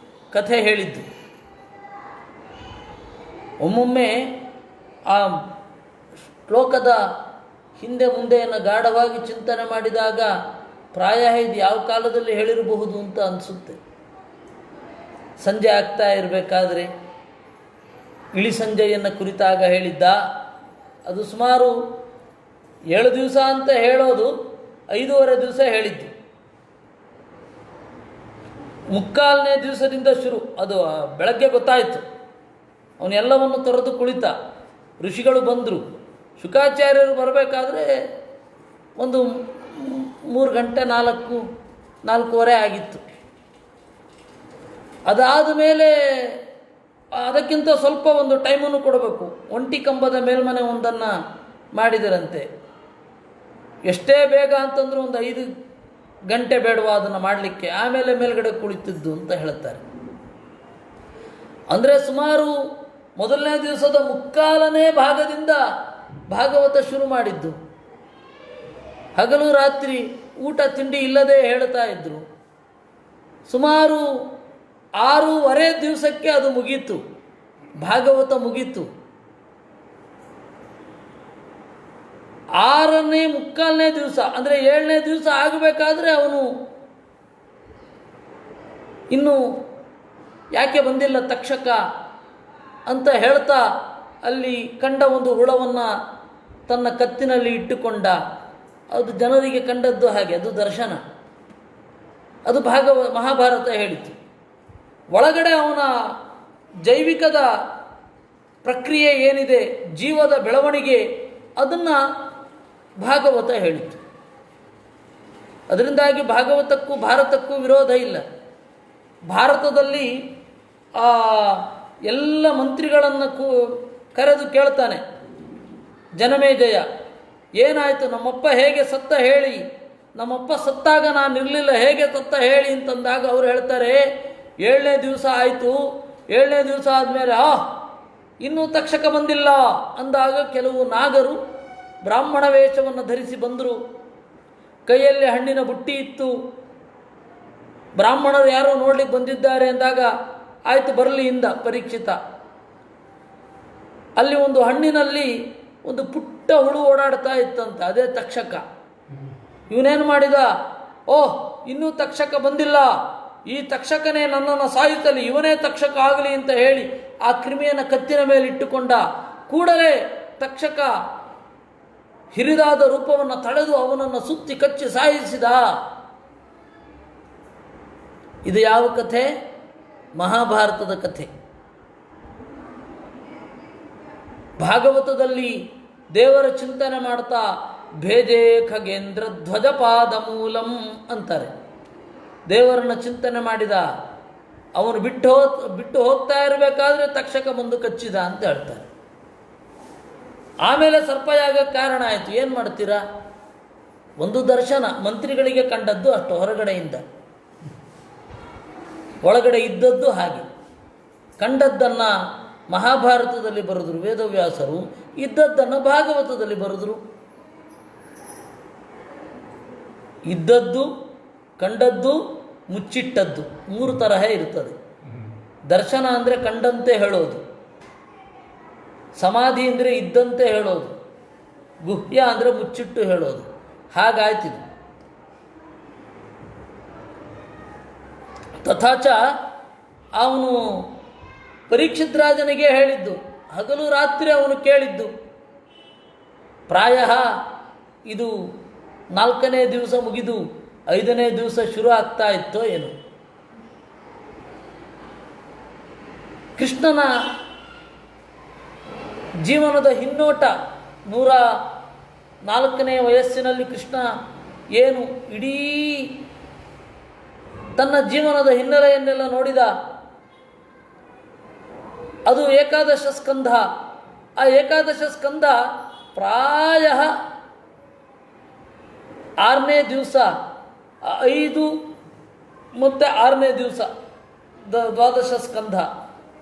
ಕಥೆ ಹೇಳಿದ್ದು. ಒಮ್ಮೊಮ್ಮೆ ಆ ಶ್ಲೋಕದ ಹಿಂದೆ ಮುಂದೆಯನ್ನು ಗಾಢವಾಗಿ ಚಿಂತನೆ ಮಾಡಿದಾಗ ಪ್ರಾಯ ಇದು ಯಾವ ಕಾಲದಲ್ಲಿ ಹೇಳಿರಬಹುದು ಅಂತ ಅನಿಸುತ್ತೆ. ಸಂಜೆ ಆಗ್ತಾ ಇರಬೇಕಾದ್ರೆ ಇಳಿ ಸಂಜೆಯನ್ನು ಕುರಿತಾಗ ಹೇಳಿದ್ದ. ಅದು ಸುಮಾರು 7 ದಿವಸ ಅಂತ ಹೇಳೋದು 5.5 ದಿವಸ ಹೇಳಿದ್ದು. 3/4ನೇ ದಿವಸದಿಂದ ಶುರು. ಅದು ಬೆಳಗ್ಗೆ ಗೊತ್ತಾಯಿತು. ಅವನೆಲ್ಲವನ್ನು ತೊರೆದು ಕುಳಿತ. ಋಷಿಗಳು ಬಂದರು. ಶುಕಾಚಾರ್ಯರು ಬರಬೇಕಾದ್ರೆ ಒಂದು 3 ಗಂಟೆ 4:15 ಆಗಿತ್ತು. ಅದಾದ ಮೇಲೆ ಅದಕ್ಕಿಂತ ಸ್ವಲ್ಪ ಒಂದು ಟೈಮನ್ನು ಕೊಡಬೇಕು. ಒಂಟಿ ಕಂಬದ ಮೇಲ್ಮನೆ ಒಂದನ್ನು ಮಾಡಿದರಂತೆ. ಎಷ್ಟೇ ಬೇಗ ಅಂತಂದರೂ ಒಂದು 5 ಗಂಟೆ ಬೇಡವಾ ಅದನ್ನು ಮಾಡಲಿಕ್ಕೆ. ಆಮೇಲೆ ಮೇಲ್ಗಡೆ ಕುಳಿತಿದ್ದು ಅಂತ ಹೇಳ್ತಾರೆ. ಅಂದರೆ ಸುಮಾರು 1ನೇ ದಿವಸದ 3/4ನೇ ಭಾಗದಿಂದ ಭಾಗವತ ಶುರು ಮಾಡಿದ್ದು. ಹಗಲು ರಾತ್ರಿ ಊಟ ತಿಂಡಿ ಇಲ್ಲದೆ ಹೇಳ್ತಾ ಇದ್ದರು. ಸುಮಾರು 6.5 ದಿವಸಕ್ಕೆ ಅದು ಮುಗೀತು, ಭಾಗವತ ಮುಗೀತು. 6ನೇ 3/4ನೇ ದಿವಸ ಅಂದರೆ 7ನೇ ದಿವಸ ಆಗಬೇಕಾದ್ರೆ ಅವನು ಇನ್ನು ಯಾಕೆ ಬಂದಿಲ್ಲ ತಕ್ಷಕ ಅಂತ ಹೇಳ್ತಾ ಅಲ್ಲಿ ಕಂಡ ಒಂದು ಹುಳವನ್ನು ತನ್ನ ಕತ್ತಿನಲ್ಲಿ ಇಟ್ಟುಕೊಂಡ. ಅದು ಜನರಿಗೆ ಕಂಡದ್ದು ಹಾಗೆ, ಅದು ದರ್ಶನ. ಅದು ಮಹಾಭಾರತ ಹೇಳಿತು. ಒಳಗಡೆ ಅವನ ಜೈವಿಕದ ಪ್ರಕ್ರಿಯೆ ಏನಿದೆ, ಜೀವದ ಬೆಳವಣಿಗೆ, ಅದನ್ನು ಭಾಗವತ ಹೇಳಿತು. ಅದರಿಂದಾಗಿ ಭಾಗವತಕ್ಕೂ ಭಾರತಕ್ಕೂ ವಿರೋಧ ಇಲ್ಲ. ಭಾರತದಲ್ಲಿ ಎಲ್ಲ ಮಂತ್ರಿಗಳನ್ನು ಕರೆದು ಕೇಳ್ತಾನೆ ಜನಮೇಜಯ, ಏನಾಯಿತು, ನಮ್ಮಪ್ಪ ಹೇಗೆ ಸತ್ತ ಹೇಳಿ, ನಮ್ಮಪ್ಪ ಸತ್ತಾಗ ನಾನು ಇರಲಿಲ್ಲ, ಹೇಗೆ ಸತ್ತ ಹೇಳಿ ಅಂತಂದಾಗ ಅವರು ಹೇಳ್ತಾರೆ 7ನೇ ದಿವಸ ಆಯಿತು. 7ನೇ ದಿವಸ ಆದಮೇಲೆ ಇನ್ನೂ ತಕ್ಷಕ ಬಂದಿಲ್ಲ ಅಂದಾಗ ಕೆಲವು ನಾಗರು ಬ್ರಾಹ್ಮಣ ವೇಷವನ್ನು ಧರಿಸಿ ಬಂದರು. ಕೈಯಲ್ಲಿ ಹಣ್ಣಿನ ಬುಟ್ಟಿ ಇತ್ತು. ಬ್ರಾಹ್ಮಣರು ಯಾರೋ ನೋಡ್ಲಿಕ್ಕೆ ಬಂದಿದ್ದಾರೆ ಅಂದಾಗ ಆಯಿತು ಬರಲಿ ಇಂದ ಪರೀಕ್ಷಿತ. ಅಲ್ಲಿ ಒಂದು ಹಣ್ಣಿನಲ್ಲಿ ಒಂದು ಪುಟ್ಟ ಹುಳು ಓಡಾಡ್ತಾ ಇತ್ತಂತ, ಅದೇ ತಕ್ಷಕ. ಇವನೇನು ಮಾಡಿದ, ಇನ್ನೂ ತಕ್ಷಕ ಬಂದಿಲ್ಲ, ಈ ತಕ್ಷಕನೇ ನನ್ನನ್ನು ಸಾಯಿಸಲಿ, ಇವನೇ ತಕ್ಷಕ ಆಗಲಿ ಅಂತ ಹೇಳಿ ಆ ಕ್ರಿಮಿಯನ್ನು ಕತ್ತಿನ ಮೇಲೆ ಇಟ್ಟುಕೊಂಡ. ಕೂಡಲೇ ತಕ್ಷಕ ಹಿರಿದಾದ ರೂಪವನ್ನು ತಳೆದು ಅವನನ್ನು ಸುತ್ತಿ ಕಚ್ಚಿ ಸಾಯಿಸಿದ. ಇದು ಯಾವ ಕಥೆ? ಮಹಾಭಾರತದ ಕಥೆ. ಭಾಗವತದಲ್ಲಿ ದೇವರ ಚಿಂತನೆ ಮಾಡ್ತಾ ಭೇಜೆ ಖಗೇಂದ್ರ ಧ್ವಜಪಾದ ಮೂಲಂ ಅಂತಾರೆ. ದೇವರನ್ನ ಚಿಂತನೆ ಮಾಡಿದ, ಅವನು ಬಿಟ್ಟು ಹೋಗ್ತಾ ಇರಬೇಕಾದ್ರೆ ತಕ್ಷಕ ಮುಂದೆ ಕಚ್ಚಿದ ಅಂತ ಹೇಳ್ತಾರೆ. ಆಮೇಲೆ ಸರ್ಪಯಾಗಕ್ಕೆ ಕಾರಣ ಆಯಿತು. ಏನು ಮಾಡ್ತೀರಾ? ಒಂದು ದರ್ಶನ ಮಂತ್ರಿಗಳಿಗೆ ಕಂಡದ್ದು ಅಷ್ಟು ಹೊರಗಡೆಯಿಂದ, ಒಳಗಡೆ ಇದ್ದದ್ದು ಹಾಗೆ. ಕಂಡದ್ದನ್ನು ಮಹಾಭಾರತದಲ್ಲಿ ಬರೆದರು ವೇದವ್ಯಾಸರು, ಇದ್ದದ್ದನ್ನು ಭಾಗವತದಲ್ಲಿ ಬರೆದರು. ಇದ್ದದ್ದು, ಕಂಡದ್ದು, ಮುಚ್ಚಿಟ್ಟದ್ದು, 3 ತರಹ ಇರ್ತದೆ. ದರ್ಶನ ಅಂದರೆ ಕಂಡಂತೆ ಹೇಳೋದು, ಸಮಾಧಿ ಅಂದರೆ ಇದ್ದಂತೆ ಹೇಳೋದು, ಗುಹ್ಯ ಅಂದರೆ ಮುಚ್ಚಿಟ್ಟು ಹೇಳೋದು. ಹಾಗಾಯ್ತಿದು. ತಥಾಚ ಅವನು ಪರೀಕ್ಷಿತ್ ರಾಜನಿಗೆ ಹೇಳಿದ್ದು, ಹಗಲು ರಾತ್ರಿ ಅವನು ಕೇಳಿದ್ದು. ಪ್ರಾಯ ಇದು 4ನೇ ದಿವಸ ಮುಗಿದು 5ನೇ ದಿವಸ ಶುರು ಆಗ್ತಾ ಇತ್ತೋ ಏನು. ಕೃಷ್ಣನ ಜೀವನದ ಹಿನ್ನೋಟ, 104ನೇ ವಯಸ್ಸಿನಲ್ಲಿ ಕೃಷ್ಣ ಏನು ಇಡೀ ತನ್ನ ಜೀವನದ ಹಿನ್ನೆಲೆಯನ್ನೆಲ್ಲ ನೋಡಿದ. ಅದು ಏಕಾದಶ ಸ್ಕಂಧ. ಆ ಏಕಾದಶ ಸ್ಕಂಧ ಪ್ರಾಯ 6ನೇ ದಿವಸ, 5 ಮತ್ತು 6ನೇ ದಿವಸ ದ್ವಾದಶ ಸ್ಕಂಧ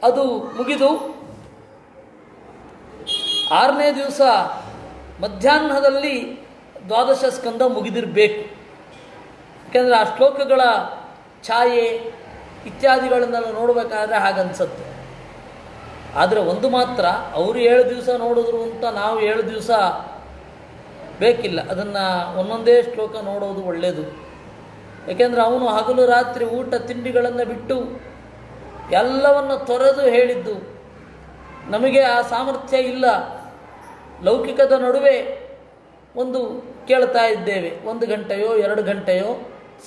ಅದು ಮುಗಿದು 6ನೇ ದಿವಸ ಮಧ್ಯಾಹ್ನದಲ್ಲಿ ದ್ವಾದಶ ಸ್ಕಂಧ ಮುಗಿದಿರಬೇಕು. ಯಾಕೆಂದರೆ ಆ ಶ್ಲೋಕಗಳ ಛಾಯೆ ಇತ್ಯಾದಿಗಳನ್ನೆಲ್ಲ ನೋಡಬೇಕಾದ್ರೆ ಹಾಗನ್ಸತ್ತೆ. ಆದರೆ ಒಂದು ಮಾತ್ರ, ಅವರು 7 ದಿವಸ ನೋಡಿದ್ರು ಅಂತ ನಾವು 7 ದಿವಸ ಬೇಕಿಲ್ಲ. ಅದನ್ನು ಒಂದೊಂದೇ ಶ್ಲೋಕ ನೋಡೋದು ಒಳ್ಳೆಯದು. ಏಕೆಂದರೆ ಅವನು ಹಗಲು ರಾತ್ರಿ ಊಟ ತಿಂಡಿಗಳನ್ನು ಬಿಟ್ಟು ಎಲ್ಲವನ್ನು ತೊರೆದು ಹೇಳಿದ್ದು. ನಮಗೆ ಆ ಸಾಮರ್ಥ್ಯ ಇಲ್ಲ. ಲೌಕಿಕದ ನಡುವೆ ಒಂದು ಕೇಳ್ತಾ ಇದ್ದೇವೆ, 1 ಗಂಟೆಯೋ 2 ಗಂಟೆಯೋ,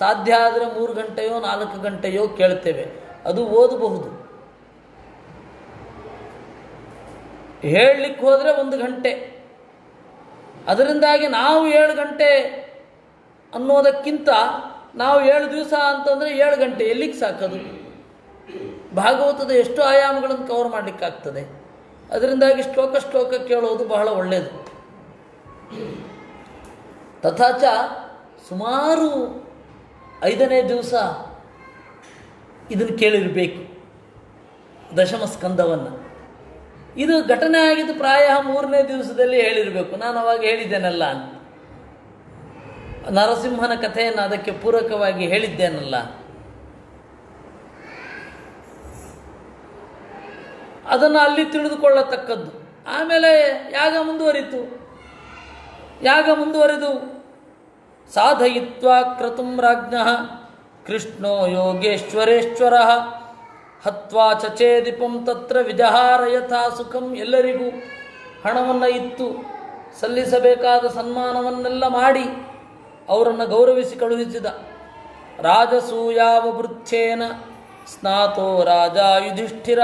ಸಾಧ್ಯ ಆದರೆ 3 ಗಂಟೆಯೋ 4 ಗಂಟೆಯೋ ಕೇಳ್ತೇವೆ. ಅದು ಓದಬಹುದು. ಹೇಳಲಿಕ್ಕೆ ಹೋದರೆ 1 ಗಂಟೆ. ಅದರಿಂದಾಗಿ ನಾವು 7 ಗಂಟೆ ಅನ್ನೋದಕ್ಕಿಂತ ನಾವು 7 ದಿವಸ ಅಂತಂದರೆ 7 ಗಂಟೆ ಎಲ್ಲಿಗೆ ಸಾಕದು? ಭಾಗವತದ ಎಷ್ಟು ಆಯಾಮಗಳನ್ನು ಕವರ್ ಮಾಡಲಿಕ್ಕಾಗ್ತದೆ. ಅದರಿಂದಾಗಿ ಶ್ಲೋಕ ಕೇಳೋದು ಬಹಳ ಒಳ್ಳೆಯದು. ತಥಾಚ ಸುಮಾರು 5ನೇ ದಿವಸ ಇದನ್ನು ಕೇಳಿರಬೇಕು, ದಶಮ ಸ್ಕಂದವನ್ನು. ಇದು ಘಟನೆ ಆಗಿದ್ದು ಪ್ರಾಯ 3ನೇ ದಿವಸದಲ್ಲಿ ಹೇಳಿರಬೇಕು. ನಾನು ಅವಾಗ ಹೇಳಿದ್ದೇನಲ್ಲ ಅಂತ, ನರಸಿಂಹನ ಕಥೆಯನ್ನು ಅದಕ್ಕೆ ಪೂರಕವಾಗಿ ಹೇಳಿದ್ದೇನಲ್ಲ. ಅದನ್ನು ಅಲ್ಲಿ ತಿಳಿದುಕೊಳ್ಳತಕ್ಕದ್ದು. ಆಮೇಲೆ ಯಾಗ ಮುಂದುವರಿದು ಸಾಧಯಿತ್ವಾ ಕ್ರತುಂ ರಾಜ್ಞಃ ಕೃಷ್ಣೋ ಯೋಗೇಶ್ವರೇಶ್ವರ ಹತ್ವಾ ಚಚೇದಿಪಂ ತತ್ರ ವಿಜಹಾರ ಯಥಾ ಸುಖಂ. ಎಲ್ಲರಿಗೂ ಹಣವನ್ನು ಇತ್ತು, ಸಲ್ಲಿಸಬೇಕಾದ ಸನ್ಮಾನವನ್ನೆಲ್ಲ ಮಾಡಿ ಅವರನ್ನು ಗೌರವಿಸಿ ಕಳುಹಿಸಿದ. ರಾಜಸೂಯಾವಭೃಚ್ಛೇನ ಸ್ನಾತೋ ರಾಜ ಯುಧಿಷ್ಠಿರ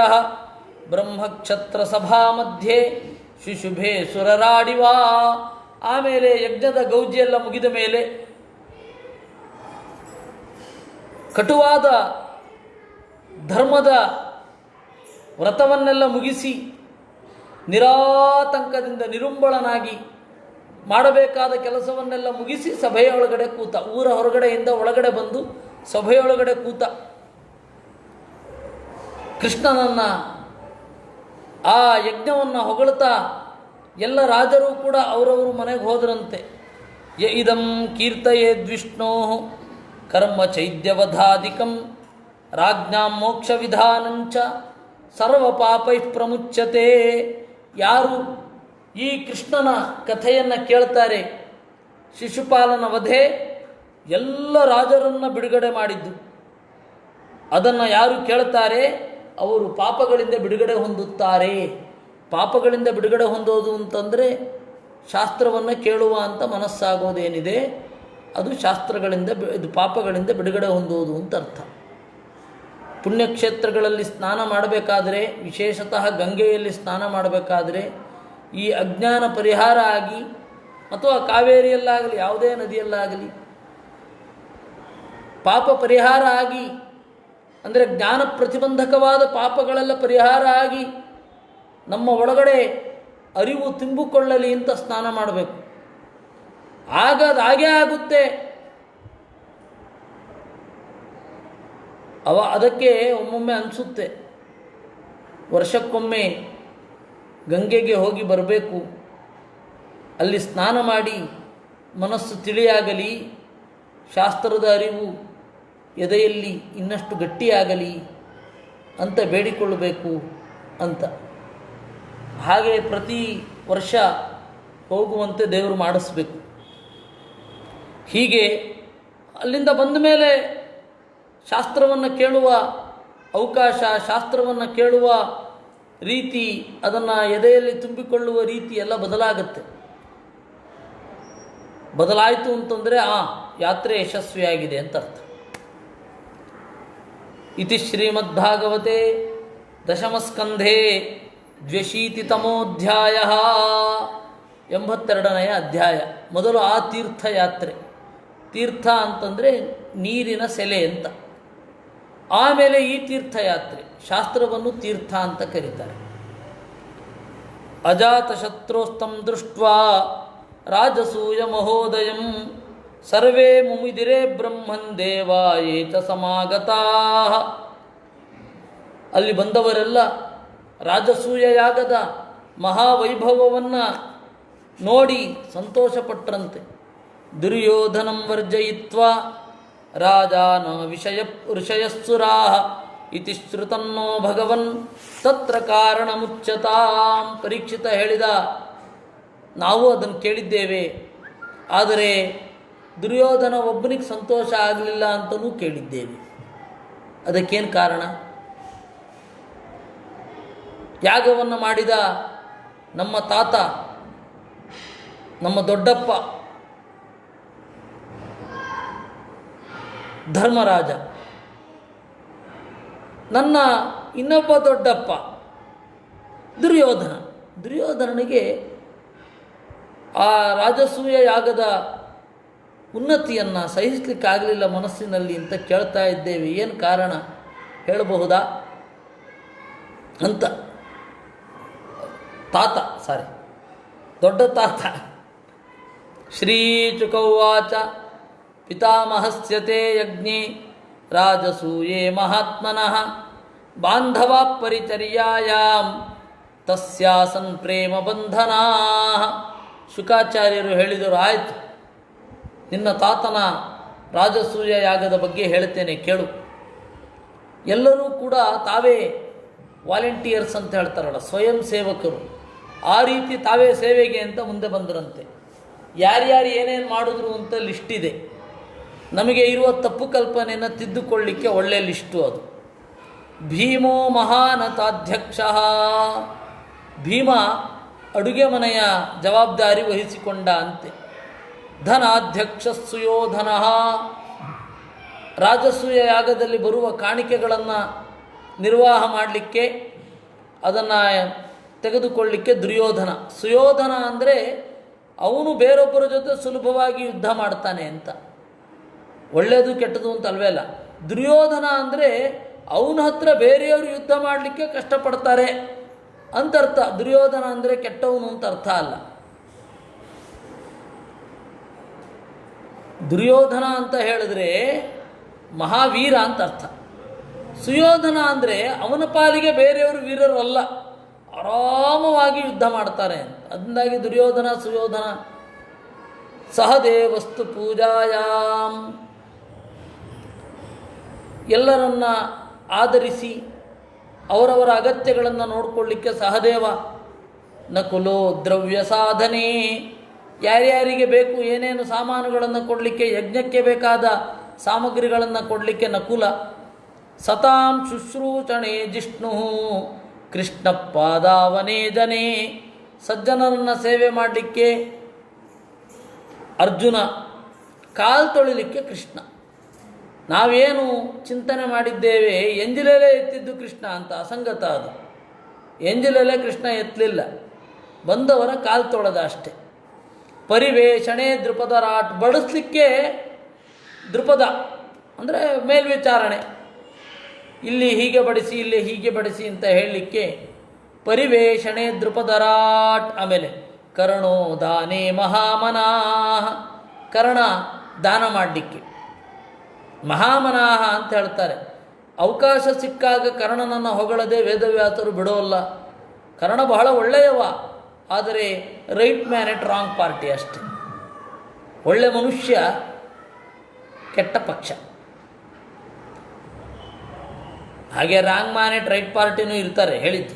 ಬ್ರಹ್ಮಕ್ಷತ್ರ ಸಭಾ ಮಧ್ಯೆ ಶುಶುಭೆ ಸುರರಾಡಿವಾ. ಆಮೇಲೆ ಯಜ್ಞದ ಗೌಜಿಯೆಲ್ಲ ಮುಗಿದ ಮೇಲೆ ಕಟುವಾದ ಧರ್ಮದ ವ್ರತವನ್ನೆಲ್ಲ ಮುಗಿಸಿ ನಿರಾತಂಕದಿಂದ ನಿರುಂಬಳನಾಗಿ ಮಾಡಬೇಕಾದ ಕೆಲಸವನ್ನೆಲ್ಲ ಮುಗಿಸಿ ಸಭೆಯೊಳಗಡೆ ಕೂತ. ಊರ ಹೊರಗಡೆಯಿಂದ ಒಳಗಡೆ ಬಂದು ಸಭೆಯೊಳಗಡೆ ಕೂತ. ಕೃಷ್ಣನನ್ನು ಆ ಯಜ್ಞವನ್ನು ಹೊಗಳ್ತಾ ಎಲ್ಲ ರಾಜರು ಕೂಡ ಅವರವರು ಮನೆಗೆ ಹೋದ್ರಂತೆ. ಯ ಇದಂ ಕೀರ್ತಯೇದ್ವಿಷ್ಣೋ ಕರ್ಮ ಚೈದ್ಯವಧಾಧಿಕಂ ರಾಜ್ಞಾಂ ಮೋಕ್ಷ ವಿಧಾನಂಚ ಸರ್ವ ಪಾಪೈ ಪ್ರಮುಚ್ಯತೆ. ಯಾರು ಈ ಕೃಷ್ಣನ ಕಥೆಯನ್ನು ಕೇಳ್ತಾರೆ, ಶಿಶುಪಾಲನ ವಧೆ ಎಲ್ಲ ರಾಜರನ್ನು ಬಿಡುಗಡೆ ಮಾಡಿದ್ದು, ಅದನ್ನು ಯಾರು ಕೇಳ್ತಾರೆ ಅವರು ಪಾಪಗಳಿಂದ ಬಿಡುಗಡೆ ಹೊಂದುತ್ತಾರೆ. ಪಾಪಗಳಿಂದ ಬಿಡುಗಡೆ ಹೊಂದೋದು ಅಂತಂದರೆ ಶಾಸ್ತ್ರವನ್ನು ಕೇಳುವ ಅಂತ ಪುಣ್ಯಕ್ಷೇತ್ರಗಳಲ್ಲಿ ಸ್ನಾನ ಮಾಡಬೇಕಾದರೆ, ವಿಶೇಷತಃ ಗಂಗೆಯಲ್ಲಿ ಸ್ನಾನ ಮಾಡಬೇಕಾದರೆ ಈ ಅಜ್ಞಾನ ಪರಿಹಾರ ಆಗಿ, ಅಥವಾ ಕಾವೇರಿಯಲ್ಲಾಗಲಿ ಯಾವುದೇ ನದಿಯಲ್ಲಾಗಲಿ ಪಾಪ ಪರಿಹಾರ ಆಗಿ, ಅಂದರೆ ಜ್ಞಾನ ಪ್ರತಿಬಂಧಕವಾದ ಪಾಪಗಳೆಲ್ಲ ಪರಿಹಾರ ಆಗಿ ನಮ್ಮ ಒಳಗಡೆ ಅರಿವು ತುಂಬಿಕೊಳ್ಳಲಿ ಅಂತ ಸ್ನಾನ ಮಾಡಬೇಕು. ಆಗ ಅದು ಹಾಗೇ ಆಗುತ್ತೆ. ಅದಕ್ಕೆ ಒಮ್ಮೊಮ್ಮೆ ಅನಿಸುತ್ತೆ, ವರ್ಷಕ್ಕೊಮ್ಮೆ ಗಂಗೆಗೆ ಹೋಗಿ ಬರಬೇಕು, ಅಲ್ಲಿ ಸ್ನಾನ ಮಾಡಿ ಮನಸ್ಸು ತಿಳಿಯಾಗಲಿ, ಶಾಸ್ತ್ರದ ಅರಿವು ಎದೆಯಲ್ಲಿ ಇನ್ನಷ್ಟು ಗಟ್ಟಿಯಾಗಲಿ ಅಂತ ಬೇಡಿಕೊಳ್ಳಬೇಕು ಅಂತ. ಹಾಗೆ ಪ್ರತಿ ವರ್ಷ ಹೋಗುವಂತೆ ದೇವರು ಮಾಡಿಸ್ಬೇಕು. ಹೀಗೆ ಅಲ್ಲಿಂದ ಬಂದ ಮೇಲೆ ಶಾಸ್ತ್ರವನ್ನು ಕೇಳುವ ಅವಕಾಶ, ಶಾಸ್ತ್ರವನ್ನು ಕೇಳುವ ರೀತಿ, ಅದನ್ನು ಎದೆಯಲ್ಲಿ ತುಂಬಿಕೊಳ್ಳುವ ರೀತಿ ಎಲ್ಲ ಬದಲಾಗುತ್ತೆ. ಬದಲಾಯಿತು ಅಂತಂದರೆ ಯಾತ್ರೆ ಯಶಸ್ವಿಯಾಗಿದೆ ಅಂತ ಅರ್ಥ. ಇತಿ ಶ್ರೀಮದ್ಭಾಗವತೆ ದಶಮಸ್ಕಂಧೆ 82ತಮೋಧ್ಯಾಯ 82ನೇ ಅಧ್ಯಾಯ. ಮೊದಲು ಆ ತೀರ್ಥಯಾತ್ರೆ. ತೀರ್ಥ ಅಂತಂದರೆ ನೀರಿನ ಸೆಲೆ ಅಂತ. ಆಮೇಲೆ ಈ ತೀರ್ಥಯಾತ್ರೆ, ಶಾಸ್ತ್ರವನ್ನು ತೀರ್ಥ ಅಂತ ಕರೀತಾರೆ. ಅಜಾತಶತ್ರೋಸ್ತಂ ದೃಷ್ಟ್ವಾ ರಾಜಸೂಯ ಮಹೋದಯಂ ಸರ್ವೇ ಮುಮಿದಿರೇ ಬ್ರಹ್ಮನ್ ದೇವಾ ಏತ ಸಮಾಗತಾ. ಅಲ್ಲಿ ಬಂದವರೆಲ್ಲ ರಾಜಸೂಯ ಯಾಗದ ಮಹಾವೈಭವವನ್ನು ನೋಡಿ ಸಂತೋಷಪಟ್ಟರಂತೆ. ದುರ್ಯೋಧನಂ ವರ್ಜಯಿತ್ವಾ ರಾಜಾನ ಋಷಯಸ್ಸುರಾ ಇತಿ ಶ್ರುತನ್ನೋ ಭಗವನ್ ತತ್ರ ಕಾರಣಮುಚ್ಯತಾಂ. ಪರೀಕ್ಷಿತ ಹೇಳಿದ, ನಾವು ಅದನ್ನು ಕೇಳಿದ್ದೇವೆ, ಆದರೆ ದುರ್ಯೋಧನ ಒಬ್ಬನಿಗೆ ಸಂತೋಷ ಆಗಲಿಲ್ಲ ಅಂತಲೂ ಕೇಳಿದ್ದೇವೆ. ಅದಕ್ಕೇನು ಕಾರಣ? ಯಾಗವನ್ನು ಮಾಡಿದ ನಮ್ಮ ತಾತ, ನಮ್ಮ ದೊಡ್ಡಪ್ಪ ಧರ್ಮರಾಜ, ನನ್ನ ಇನ್ನೊಬ್ಬ ದೊಡ್ಡಪ್ಪ ದುರ್ಯೋಧನ. ದುರ್ಯೋಧನನಿಗೆ ಆ ರಾಜಸೂಯ ಯಾಗದ ಉನ್ನತಿಯನ್ನು ಸಹಿಸಲಿಕ್ಕಾಗಲಿಲ್ಲ ಮನಸ್ಸಿನಲ್ಲಿ ಅಂತ ಕೇಳ್ತಾ ಇದ್ದೇವೆ. ಏನು ಕಾರಣ ಹೇಳಬಹುದಾ ಅಂತ. ದೊಡ್ಡ ತಾತ ಶ್ರೀಚುಕೌವಾಚ ಪಿತಾಮಹಸ್ಯತೆ ಯಜ್ಞೆ ರಾಜಸೂಯೇ ಮಹಾತ್ಮನಃ ಬಾಂಧವಾ ಪರಿಚರ್ಯಾಯಾಂ ತಸ್ಯಾಸನ್ ಪ್ರೇಮ ಬಂಧನಾ. ಶುಕಾಚಾರ್ಯರು ಹೇಳಿದರು, ಆಯಿತು, ನಿನ್ನ ತಾತನ ರಾಜಸೂಯ ಯಾಗದ ಬಗ್ಗೆ ಹೇಳ್ತೇನೆ ಕೇಳು. ಎಲ್ಲರೂ ಕೂಡ ತಾವೇ ವಾಲಂಟಿಯರ್ಸ್ ಅಂತ ಹೇಳ್ತಾರಲ್ಲ, ಸ್ವಯಂ ಸೇವಕರು, ಆ ರೀತಿ ತಾವೇ ಸೇವೆಗೆ ಅಂತ ಮುಂದೆ ಬಂದರಂತೆ. ಯಾರ್ಯಾರು ಏನೇನು ಮಾಡಿದ್ರು ಅಂತ ಲಿಸ್ಟ್ ಇದೆ. ನಮಗೆ ಇರುವ ತಪ್ಪು ಕಲ್ಪನೆಯನ್ನು ತಿದ್ದುಕೊಳ್ಳಿಕ್ಕೆ ಒಳ್ಳೆಯ ಲಿಸ್ಟು ಅದು. ಭೀಮೋ ಮಹಾನತಾಧ್ಯಕ್ಷ. ಭೀಮ ಅಡುಗೆ ಮನೆಯ ಜವಾಬ್ದಾರಿ ವಹಿಸಿಕೊಂಡ ಅಂತೆ. ಧನಾಧ್ಯಕ್ಷ ಸುಯೋಧನ. ರಾಜಸೂಯ ಯಾಗದಲ್ಲಿ ಬರುವ ಕಾಣಿಕೆಗಳನ್ನು ನಿರ್ವಾಹ ಮಾಡಲಿಕ್ಕೆ, ಅದನ್ನು ತೆಗೆದುಕೊಳ್ಳಿಕ್ಕೆ ದುರ್ಯೋಧನ. ಸುಯೋಧನ ಅಂದರೆ ಅವನು ಬೇರೊಬ್ಬರ ಜೊತೆ ಸುಲಭವಾಗಿ ಯುದ್ಧ ಮಾಡ್ತಾನೆ ಅಂತ. ಒಳ್ಳೆಯದು ಕೆಟ್ಟದು ಅಂತ ಅಲ್ವೇ ಅಲ್ಲ. ದುರ್ಯೋಧನ ಅಂದರೆ ಅವನ ಹತ್ರ ಬೇರೆಯವರು ಯುದ್ಧ ಮಾಡಲಿಕ್ಕೆ ಕಷ್ಟಪಡ್ತಾರೆ ಅಂತ ಅರ್ಥ. ದುರ್ಯೋಧನ ಅಂದರೆ ಕೆಟ್ಟವನು ಅಂತ ಅರ್ಥ ಅಲ್ಲ. ದುರ್ಯೋಧನ ಅಂತ ಹೇಳಿದ್ರೆ ಮಹಾವೀರ ಅಂತ ಅರ್ಥ. ಸುಯೋಧನ ಅಂದರೆ ಅವನ ಪಾಲಿಗೆ ಬೇರೆಯವರು ವೀರರು ಅಲ್ಲ, ಆರಾಮವಾಗಿ ಯುದ್ಧ ಮಾಡ್ತಾರೆ ಅಂತ. ಅದರಿಂದಾಗಿ ದುರ್ಯೋಧನ ಸುಯೋಧನ. ಸಹದೇವಸ್ತು ಪೂಜಾಯಾಂ. ಎಲ್ಲರನ್ನ ಆಧರಿಸಿ ಅವರವರ ಅಗತ್ಯಗಳನ್ನು ನೋಡಿಕೊಳ್ಳಿಕ್ಕೆ ಸಹದೇವ. ನಕುಲೋ ದ್ರವ್ಯ ಸಾಧನೆ. ಯಾರ್ಯಾರಿಗೆ ಬೇಕು ಏನೇನು ಸಾಮಾನುಗಳನ್ನು ಕೊಡಲಿಕ್ಕೆ, ಯಜ್ಞಕ್ಕೆ ಬೇಕಾದ ಸಾಮಗ್ರಿಗಳನ್ನು ಕೊಡಲಿಕ್ಕೆ ನಕುಲ. ಸತಾಂ ಶುಶ್ರೂಷಣೆ ಜಿಷ್ಣು ಕೃಷ್ಣ ಪಾದಾವನೇ ಜನೇ. ಸಜ್ಜನರನ್ನು ಸೇವೆ ಮಾಡಲಿಕ್ಕೆ ಅರ್ಜುನ, ಕಾಲು ತೊಳಿಲಿಕ್ಕೆ ಕೃಷ್ಣ. ನಾವೇನು ಚಿಂತನೆ ಮಾಡಿದ್ದೇವೆ ಎಂಜಿಲೆಲೆ ಎತ್ತಿದ್ದು ಕೃಷ್ಣ ಅಂತ, ಅಸಂಗತ ಅದು. ಎಂಜಿಲೆಲೆ ಕೃಷ್ಣ ಎತ್ತಲಿಲ್ಲ, ಬಂದವರ ಕಾಲು ತೊಳೆದ ಅಷ್ಟೆ. ಪರಿವೇಷಣೆ ದೃಪದರಾಟ್, ಬಡಿಸ್ಲಿಕ್ಕೆ ದೃಪದ ಅಂದರೆ ಮೇಲ್ವಿಚಾರಣೆ, ಇಲ್ಲಿ ಹೀಗೆ ಬಡಿಸಿ ಇಲ್ಲಿ ಹೀಗೆ ಬಡಿಸಿ ಅಂತ ಹೇಳಲಿಕ್ಕೆ ಪರಿವೇಷಣೆ ದೃಪದರಾಟ್. ಆಮೇಲೆ ಕರ್ಣೋ ದಾನೇ ಮಹಾಮನಾಹ, ಕರ್ಣ ದಾನ ಮಾಡಲಿಕ್ಕೆ ಮಹಾಮನಾಹ ಅಂತ ಹೇಳ್ತಾರೆ. ಅವಕಾಶ ಸಿಕ್ಕಾಗ ಕರ್ಣನನ್ನು ಹೊಗಳದೆ ವೇದವ್ಯಾಸರು ಬಿಡೋಲ್ಲ. ಕರ್ಣ ಬಹಳ ಒಳ್ಳೆಯವ, ಆದರೆ ರೈಟ್ ಮ್ಯಾನ್ ಎಟ್ ರಾಂಗ್ ಪಾರ್ಟಿ ಅಷ್ಟೆ. ಒಳ್ಳೆ ಮನುಷ್ಯ, ಕೆಟ್ಟ ಪಕ್ಷ. ಹಾಗೆ ರಾಂಗ್ ಮ್ಯಾನ್ ಎಟ್ ರೈಟ್ ಪಾರ್ಟಿನೂ ಇರ್ತಾರೆ, ಹೇಳಿದ್ದು.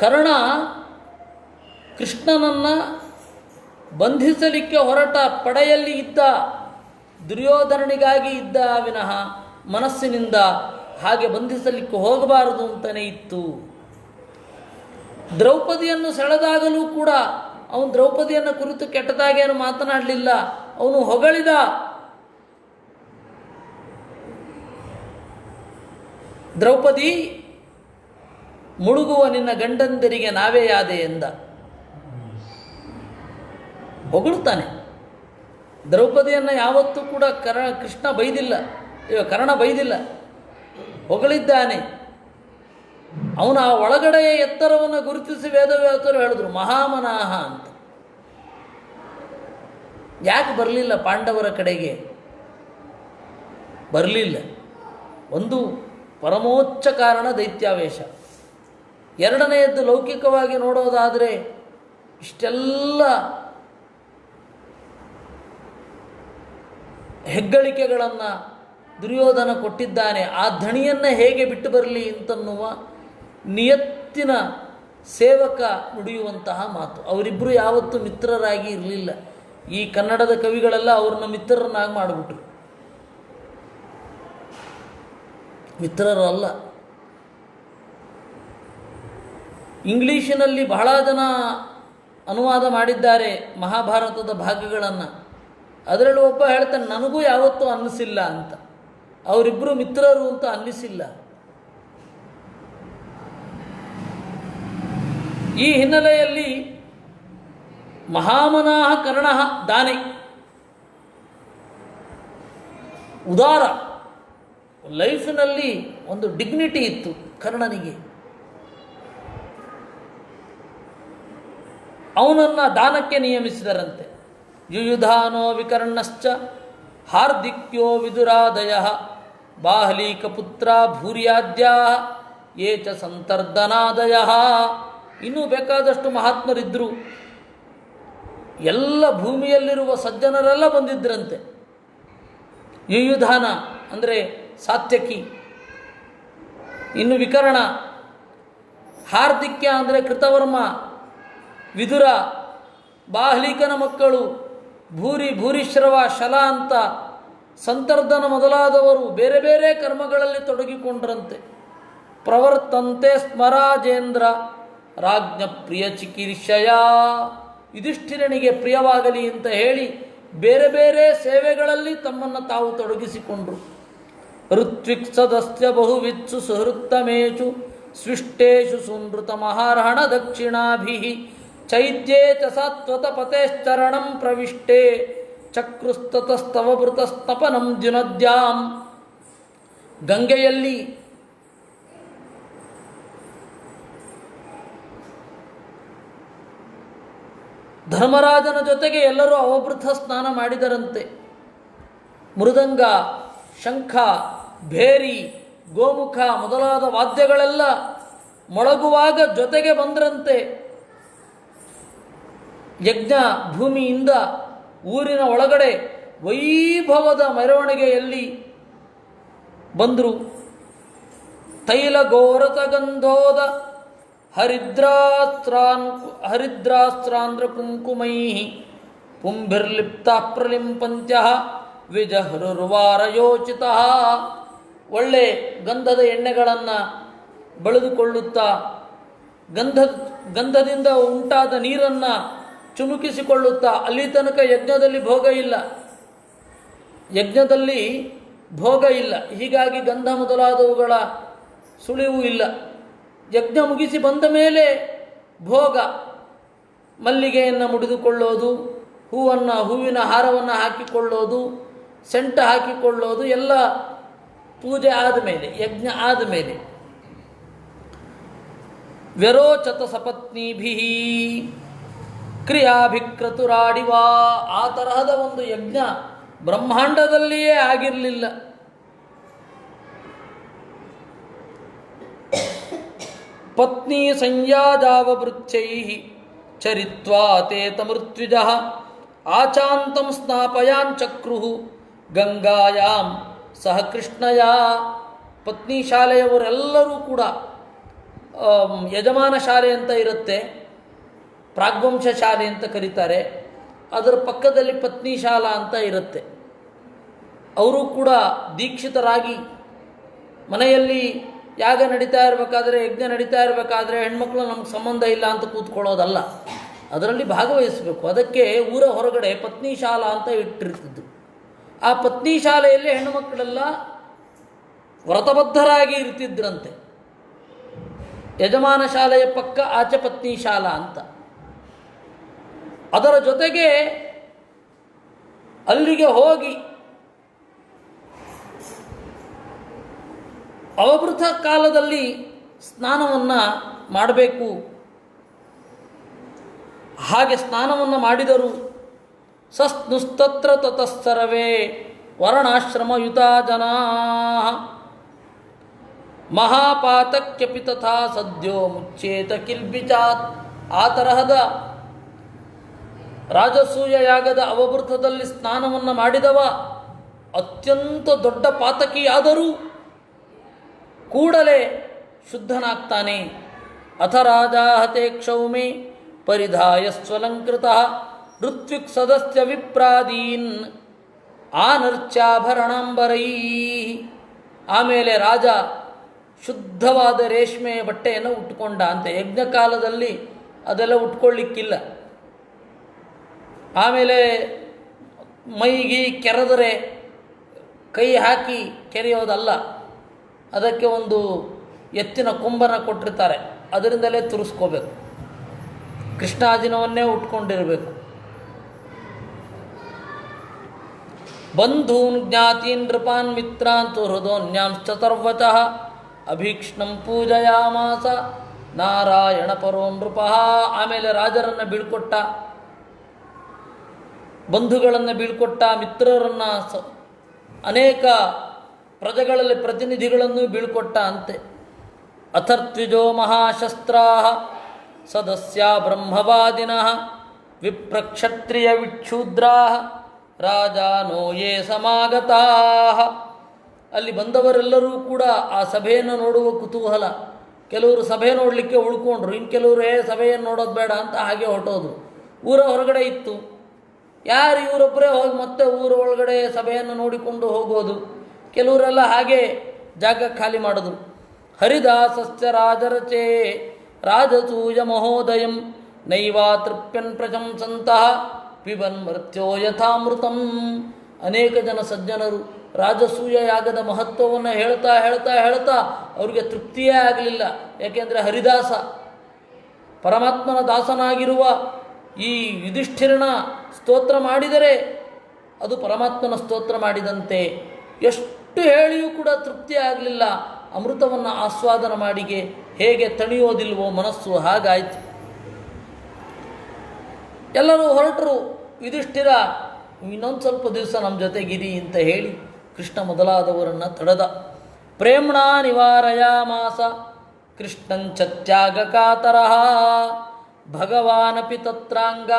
ಕರ್ಣ ಕೃಷ್ಣನನ್ನು ಬಂಧಿಸಲಿಕ್ಕೆ ಹೊರಟ ಪಡೆಯಲ್ಲಿ ಇದ್ದ, ದುರ್ಯೋಧನನಿಗಾಗಿ ಇದ್ದ ವಿನಃ ಮನಸ್ಸಿನಿಂದ ಹಾಗೆ ಬಂಧಿಸಲಿಕ್ಕೆ ಹೋಗಬಾರದು ಅಂತಲೇ ಇತ್ತು. ದ್ರೌಪದಿಯನ್ನು ಸೆಳೆದಾಗಲೂ ಕೂಡ ಅವನು ದ್ರೌಪದಿಯನ್ನು ಕುರಿತು ಕೆಟ್ಟದಾಗೇನು ಮಾತನಾಡಲಿಲ್ಲ, ಅವನು ಹೊಗಳಿದ. ದ್ರೌಪದಿ, ಮುಳುಗುವ ನಿನ್ನ ಗಂಡಂದರಿಗೆ ನಾವೇ ಯಾದೆ ಎಂದ. ಹೊಗಳುತ್ತಾನೆ. ದ್ರೌಪದಿಯನ್ನು ಯಾವತ್ತೂ ಕೂಡ ಕೃಷ್ಣ ಬೈದಿಲ್ಲ, ಕರ್ಣ ಬೈದಿಲ್ಲ, ಹೊಗಳಿದ್ದಾನೆ. ಅವನ ಆ ಒಳಗಡೆಯ ಎತ್ತರವನ್ನು ಗುರುತಿಸಿ ವೇದವ್ಯಾಸರು ಹೇಳಿದ್ರು ಮಹಾಮನಾಹ ಅಂತ. ಯಾಕೆ ಬರಲಿಲ್ಲ ಪಾಂಡವರ ಕಡೆಗೆ? ಬರಲಿಲ್ಲ. ಒಂದು ಪರಮೋಚ್ಚ ಕಾರಣ ದೈತ್ಯಾವೇಶ. ಎರಡನೆಯದ್ದು ಲೌಕಿಕವಾಗಿ ನೋಡೋದಾದರೆ ಇಷ್ಟೆಲ್ಲ ಹೆಗ್ಗಳಿಕೆಗಳನ್ನು ದುರ್ಯೋಧನ ಕೊಟ್ಟಿದ್ದಾನೆ, ಆ ಧಣಿಯನ್ನು ಹೇಗೆ ಬಿಟ್ಟು ಬರಲಿ ಅಂತನ್ನುವ ನಿಯತ್ತಿನ ಸೇವಕ ನುಡಿಯುವಂತಹ ಮಾತು. ಅವರಿಬ್ಬರು ಯಾವತ್ತೂ ಮಿತ್ರರಾಗಿ ಇರಲಿಲ್ಲ. ಈ ಕನ್ನಡದ ಕವಿಗಳೆಲ್ಲ ಅವ್ರನ್ನ ಮಿತ್ರರನ್ನಾಗಿ ಮಾಡಿಬಿಟ್ರು. ಮಿತ್ರರಲ್ಲ. ಇಂಗ್ಲೀಷಿನಲ್ಲಿ ಬಹಳ ಜನ ಅನುವಾದ ಮಾಡಿದ್ದಾರೆ ಮಹಾಭಾರತದ ಭಾಗಗಳನ್ನು. ಅದರಲ್ಲಿ ಒಬ್ಬ ಹೇಳ್ತಾನೆ, ನನಗೂ ಯಾವತ್ತೂ ಅನ್ನಿಸಿಲ್ಲ ಅಂತ. ಅವರಿಬ್ಬರು ಮಿತ್ರರು ಅಂತ ಅನ್ನಿಸಿಲ್ಲ. ಈ ಹಿನ್ನೆಲೆಯಲ್ಲಿ ಮಹಾಮನಾಹ ಕರ್ಣ ದಾನೆ, ಉದಾರ, ಲೈಫಿನಲ್ಲಿ ಒಂದು ಡಿಗ್ನಿಟಿ ಇತ್ತು ಕರ್ಣನಿಗೆ. ಅವನನ್ನು ದಾನಕ್ಕೆ ನಿಯಮಿಸಿದರಂತೆ. ಯುಯುಧಾನೋ ವಿಕರ್ಣಶ್ಚ ಹಾರ್ದಿಕ್ಯೋ ವಿದುರಾದಯ ಬಾಹ್ಲೀಕಪುತ್ರ ಭೂರ್ಯಾದ್ಯಾ ಯೇ ಚ ಸಂತರ್ಧನಾದಯ. ಇನ್ನೂ ಬೇಕಾದಷ್ಟು ಮಹಾತ್ಮರಿದ್ದರು. ಎಲ್ಲ ಭೂಮಿಯಲ್ಲಿರುವ ಸಜ್ಜನರೆಲ್ಲ ಬಂದಿದ್ದರಂತೆ. ಯುಯುಧಾನ ಅಂದರೆ ಸಾತ್ಯಕಿ, ಇನ್ನು ವಿಕರ್ಣ, ಹಾರ್ದಿಕ್ಯ ಅಂದರೆ ಕೃತವರ್ಮ, ವಿದುರ, ಬಾಹ್ಲೀಕನ ಮಕ್ಕಳು, ಭೂರಿಶ್ರವ, ಶಲ ಅಂತ ಸಂತರ್ಧನ ಮೊದಲಾದವರು ಬೇರೆ ಬೇರೆ ಕರ್ಮಗಳಲ್ಲಿ ತೊಡಗಿಕೊಂಡ್ರಂತೆ. ಪ್ರವರ್ತಂತೆ ಸ್ಮರಾಜೇಂದ್ರ ರಾಜ್ಞ ಪ್ರಿಯ ಚಿಕೀರ್ಷಯ. ಯುಧಿಷ್ಠಿರನಿಗೆ ಪ್ರಿಯವಾಗಲಿ ಅಂತ ಹೇಳಿ ಬೇರೆ ಬೇರೆ ಸೇವೆಗಳಲ್ಲಿ ತಮ್ಮನ್ನು ತಾವು ತೊಡಗಿಸಿಕೊಂಡರು. ಋತ್ವಿಕ್ಸದಸ್ಯ ಬಹುವಿತ್ಸು ಸುಹೃತ್ತಮೇಷು ಸ್ವಿಷ್ಟೇಷು ಸುನೃತ ಮಹಾರ್ಹಣ ದಕ್ಷಿಣಾಭಿ ಚೈತ್ಯೇ ಚ ಸಾತ್ವತ ಪತೇಶ್ಚರಣಂ ಪ್ರವಿಷ್ಟೇ ಚಕ್ರುಸ್ತತಸ್ತವಭೃತಸ್ತಪನಂ ದ್ಯುನದ್ಯಾಂ. ಗಂಗೆಯಲ್ಲಿ ಧರ್ಮರಾಜನ ಜೊತೆಗೆ ಎಲ್ಲರೂ ಅವಭೃತ ಸ್ನಾನ ಮಾಡಿದರಂತೆ. ಮೃದಂಗ, ಶಂಖ, ಭೇರಿ, ಗೋಮುಖ ಮೊದಲಾದ ವಾದ್ಯಗಳೆಲ್ಲ ಮೊಳಗುವಾಗ ಜೊತೆಗೆ ಬಂದ್ರಂತೆ. ಯಜ್ಞ ಭೂಮಿಯಿಂದ ಊರಿನ ಒಳಗಡೆ ವೈಭವದ ಮೆರವಣಿಗೆಯಲ್ಲಿ ಬಂದರು. ತೈಲ ಗೋರತ ಗಂಧೋದ ಹರಿದ್ರಾಸ್ತ್ರಾಂಧ್ರ ಕುಂಕುಮೈ ಪುಂಭಿರ್ಲಿಪ್ತ ಪ್ರಲಿಂಪಂತ್ಯ ವಿಜಹೃರ್ವಾರಯೋಚಿತ. ಒಳ್ಳೆ ಗಂಧದ ಎಣ್ಣೆಗಳನ್ನು ಬಳಿದುಕೊಳ್ಳುತ್ತಾ ಗಂಧದಿಂದ ಉಂಟಾದ ನೀರನ್ನು ಚುಮುಕಿಸಿಕೊಳ್ಳುತ್ತಾ, ಅಲ್ಲಿ ತನಕ ಯಜ್ಞದಲ್ಲಿ ಭೋಗ ಇಲ್ಲ, ಯಜ್ಞದಲ್ಲಿ ಭೋಗ ಇಲ್ಲ, ಹೀಗಾಗಿ ಗಂಧ ಮೊದಲಾದವುಗಳ ಸುಳಿವು ಇಲ್ಲ. ಯಜ್ಞ ಮುಗಿಸಿ ಬಂದ ಮೇಲೆ ಭೋಗ, ಮಲ್ಲಿಗೆಯನ್ನು ಮುಡಿದುಕೊಳ್ಳೋದು, ಹೂವಿನ ಹಾರವನ್ನು ಹಾಕಿಕೊಳ್ಳೋದು, ಸೆಂಟ ಹಾಕಿಕೊಳ್ಳೋದು ಎಲ್ಲ ಪೂಜೆ ಆದಮೇಲೆ, ಯಜ್ಞ ಆದಮೇಲೆ. ವ್ಯರೋಚತ ಸಪತ್ನೀಭಿ ಕ್ರಿಯಾಭಿಕ್ರತುರಾಡಿವಾ, ಆ ತರಹದ ಒಂದು ಯಜ್ಞ ಬ್ರಹ್ಮಾಂಡದಲ್ಲಿಯೇ ಆಗಿರಲಿಲ್ಲ. ಪತ್ನಿ ಸಂಯಾಜಾವವೃಚ್ಛೈ ಚರಿತ್ವಾ ತೇತ ಮೃತ್ಯುಜಃ ಆಚಾಂತಂ ಸ್ನಾಪಯಾಂಚಕ್ರು ಗಂಗಾಯಾಂ ಸಹ ಕೃಷ್ಣಯ. ಪತ್ನಿ ಶಾಲೆಯವರೆಲ್ಲರೂ ಕೂಡ ಯಜಮಾನ ಶಾಲೆ ಅಂತ ಇರುತ್ತೆ, ಪ್ರಾಗ್ವಂಶ ಶಾಲೆ ಅಂತ ಕರೀತಾರೆ, ಅದರ ಪಕ್ಕದಲ್ಲಿ ಪತ್ನಿ ಶಾಲಾ ಅಂತ ಇರುತ್ತೆ. ಅವರು ಕೂಡ ದೀಕ್ಷಿತರಾಗಿ ಮನೆಯಲ್ಲಿ ಯಾಗ ನಡೀತಾ ಇರಬೇಕಾದ್ರೆ, ಯಜ್ಞ ನಡೀತಾ ಇರಬೇಕಾದ್ರೆ ಹೆಣ್ಮಕ್ಳು ನಮ್ಗೆ ಸಂಬಂಧ ಇಲ್ಲ ಅಂತ ಕೂತ್ಕೊಳ್ಳೋದಲ್ಲ, ಅದರಲ್ಲಿ ಭಾಗವಹಿಸಬೇಕು. ಅದಕ್ಕೆ ಊರ ಹೊರಗಡೆ ಪತ್ನಿ ಶಾಲಾ ಅಂತ ಇಟ್ಟಿರ್ತಿದ್ದು. ಆ ಪತ್ನಿ ಶಾಲೆಯಲ್ಲಿ ಹೆಣ್ಣುಮಕ್ಕಳೆಲ್ಲ ವ್ರತಬದ್ಧರಾಗಿ ಇರ್ತಿದ್ರಂತೆ. ಯಜಮಾನ ಶಾಲೆಯ ಪಕ್ಕ ಆಚೆ ಪತ್ನಿ ಶಾಲಾ ಅಂತ. ಅದರ ಜೊತೆಗೆ ಅಲ್ಲಿಗೆ ಹೋಗಿ ಅವಭೃತ ಕಾಲದಲ್ಲಿ ಸ್ನಾನವನ್ನು ಮಾಡಬೇಕು. ಹಾಗೆ ಸ್ನಾನವನ್ನು ಮಾಡಿದರು. ಸಸ್ನುಸ್ತತ್ರ ತತಸ್ಸರ್ವೇ ವರ್ಣಾಶ್ರಮಯುತಾ ಜನಾ ಮಹಾಪಾತಕ್ಯಪಿ ತಥಾ ಸದ್ಯೋ ಮುಚ್ಚೇತ ಕಿಲ್ಬಿಚಾತ್. ಆ ತರಹದ ರಾಜಸೂಯ ಯಾಗದ ಅವಭೃತದಲ್ಲಿ ಸ್ನಾನವನ್ನು ಮಾಡಿದವ ಅತ್ಯಂತ ದೊಡ್ಡ ಪಾತಕಿಯಾದರೂ ಕೂಡಲೇ ಶುದ್ಧನಾಗ್ತಾನೆ. ಅಥ ರಾಜ ಹತೆ ಕ್ಷೌಮೆ ಪರಿಧಾಯ ಸ್ವಲಂಕೃತಃ ಋತ್ವಿಕ್ ಸದಸ್ಯ ವಿಪ್ರಾದೀನ್ ಆನರ್ಚಾಭರಣಾಂಬರೈ. ಆಮೇಲೆ ರಾಜ ಶುದ್ಧವಾದ ರೇಷ್ಮೆಯ ಬಟ್ಟೆಯನ್ನು ಉಟ್ಕೊಂಡ ಅಂತೆ. ಯಜ್ಞಕಾಲದಲ್ಲಿ ಅದೆಲ್ಲ ಉಟ್ಕೊಳ್ಳಿಕ್ಕಿಲ್ಲ. ಆಮೇಲೆ ಮೈಗೆ ಕೆರೆದರೆ ಕೈ ಹಾಕಿ ಕೆರೆಯೋದಲ್ಲ, ಅದಕ್ಕೆ ಒಂದು ಎತ್ತಿನ ಕೊಂಬನ್ನು ಕೊಟ್ಟಿರ್ತಾರೆ, ಅದರಿಂದಲೇ ತುರಿಸ್ಕೋಬೇಕು. ಕೃಷ್ಣಾಜಿನವನ್ನೇ ಉಟ್ಕೊಂಡಿರಬೇಕು. ಬಂಧೂನ್ ಜ್ಞಾತೀನ್ ನೃಪಾನ್ ಮಿತ್ರಾನ್ ಹೃದೋನ್ಯಾಂಶ್ಚತರ್ವಚಃ ಅಭೀಕ್ಷ್ಣಂ ಪೂಜಯಾಮಾಸ ನಾರಾಯಣ ಪರೋ ನೃಪಃ. ಆಮೇಲೆ ರಾಜರನ್ನು ಬೀಳ್ಕೊಟ್ಟ, ಬಂಧುಗಳನ್ನು ಬೀಳ್ಕೊಟ್ಟ, ಮಿತ್ರರನ್ನು, ಅನೇಕ ಪ್ರಜೆಗಳಲ್ಲಿ ಪ್ರತಿನಿಧಿಗಳನ್ನು ಬೀಳ್ಕೊಟ್ಟ ಅಂತೆ. ಅಥರ್ತ್ವಿಜೋ ಮಹಾಶಸ್ತ್ರಾ ಸದಸ್ಯ ಬ್ರಹ್ಮವಾದಿನಃ ವಿಪ್ರಕ್ಷತ್ರಿಯ ವಿಕ್ಷೂದ್ರಾ ರಾಜಾನೋ ಯೇ ಸಮಾಗತಾ. ಅಲ್ಲಿ ಬಂದವರೆಲ್ಲರೂ ಕೂಡ ಆ ಸಭೆಯನ್ನು ನೋಡುವ ಕುತೂಹಲ. ಕೆಲವರು ಸಭೆ ನೋಡಲಿಕ್ಕೆ ಉಳ್ಕೊಂಡ್ರು, ಇನ್ನು ಕೆಲವರು ಸಭೆಯನ್ನು ನೋಡೋದು ಬೇಡ ಅಂತ ಹಾಗೆ ಹೊರಟೋದ್ರು. ಊರ ಹೊರಗಡೆ ಇತ್ತು. ಯಾರು ಇವರೊಬ್ಬರೇ ಹೋಗಿ ಮತ್ತೆ ಊರ ಒಳಗಡೆ ಸಭೆಯನ್ನು ನೋಡಿಕೊಂಡು ಹೋಗೋದು. ಕೆಲವರೆಲ್ಲ ಹಾಗೆ ಜಾಗ ಖಾಲಿ ಮಾಡಿದ್ರು. ಹರಿದಾಸಸ್ಯ ರಾಜರಚೇ ರಾಜಸೂಯ ಮಹೋದಯಂ ನೈವಾ ತೃಪ್ಯನ್ ಪ್ರಶಂಸಂತಹ ಪಿಬನ್ ಮೃತ್ಯೋ ಯಥಾಮೃತಂ. ಅನೇಕ ಜನ ಸಜ್ಜನರು ರಾಜಸೂಯ ಯಾಗದ ಮಹತ್ವವನ್ನು ಹೇಳ್ತಾ ಹೇಳ್ತಾ ಹೇಳ್ತಾ ಅವರಿಗೆ ತೃಪ್ತಿಯೇ ಆಗಲಿಲ್ಲ. ಯಾಕೆಂದರೆ ಹರಿದಾಸ ಪರಮಾತ್ಮನ ದಾಸನಾಗಿರುವ ಈ ಯುಧಿಷ್ಠಿರನ ಸ್ತೋತ್ರ ಮಾಡಿದರೆ ಅದು ಪರಮಾತ್ಮನ ಸ್ತೋತ್ರ ಮಾಡಿದಂತೆ. ಎಷ್ಟು ಹೇಳಿಯೂ ಕೂಡ ತೃಪ್ತಿ ಆಗಲಿಲ್ಲ. ಅಮೃತವನ್ನು ಆಸ್ವಾದನ ಮಾಡಿಗೆ ಹೇಗೆ ತಣಿಯೋದಿಲ್ವೋ ಮನಸ್ಸು, ಹಾಗಾಯಿತು. ಎಲ್ಲರೂ ಹೊರಟರು. ಯುಧಿಷ್ಠಿರ ಇನ್ನೊಂದು ಸ್ವಲ್ಪ ದಿವಸ ನಮ್ಮ ಜೊತೆಗಿರಿ ಅಂತ ಹೇಳಿ ಕೃಷ್ಣ ಮೊದಲಾದವರನ್ನು ತಡೆದ. ಪ್ರೇಮ್ಣ ನಿವಾರಯಾಮಾಸ ಕೃಷ್ಣಂಚತ್ಯಾಗಕಾತರಃ ಭಗವಾನಪಿ ತತ್ರಾಂಗ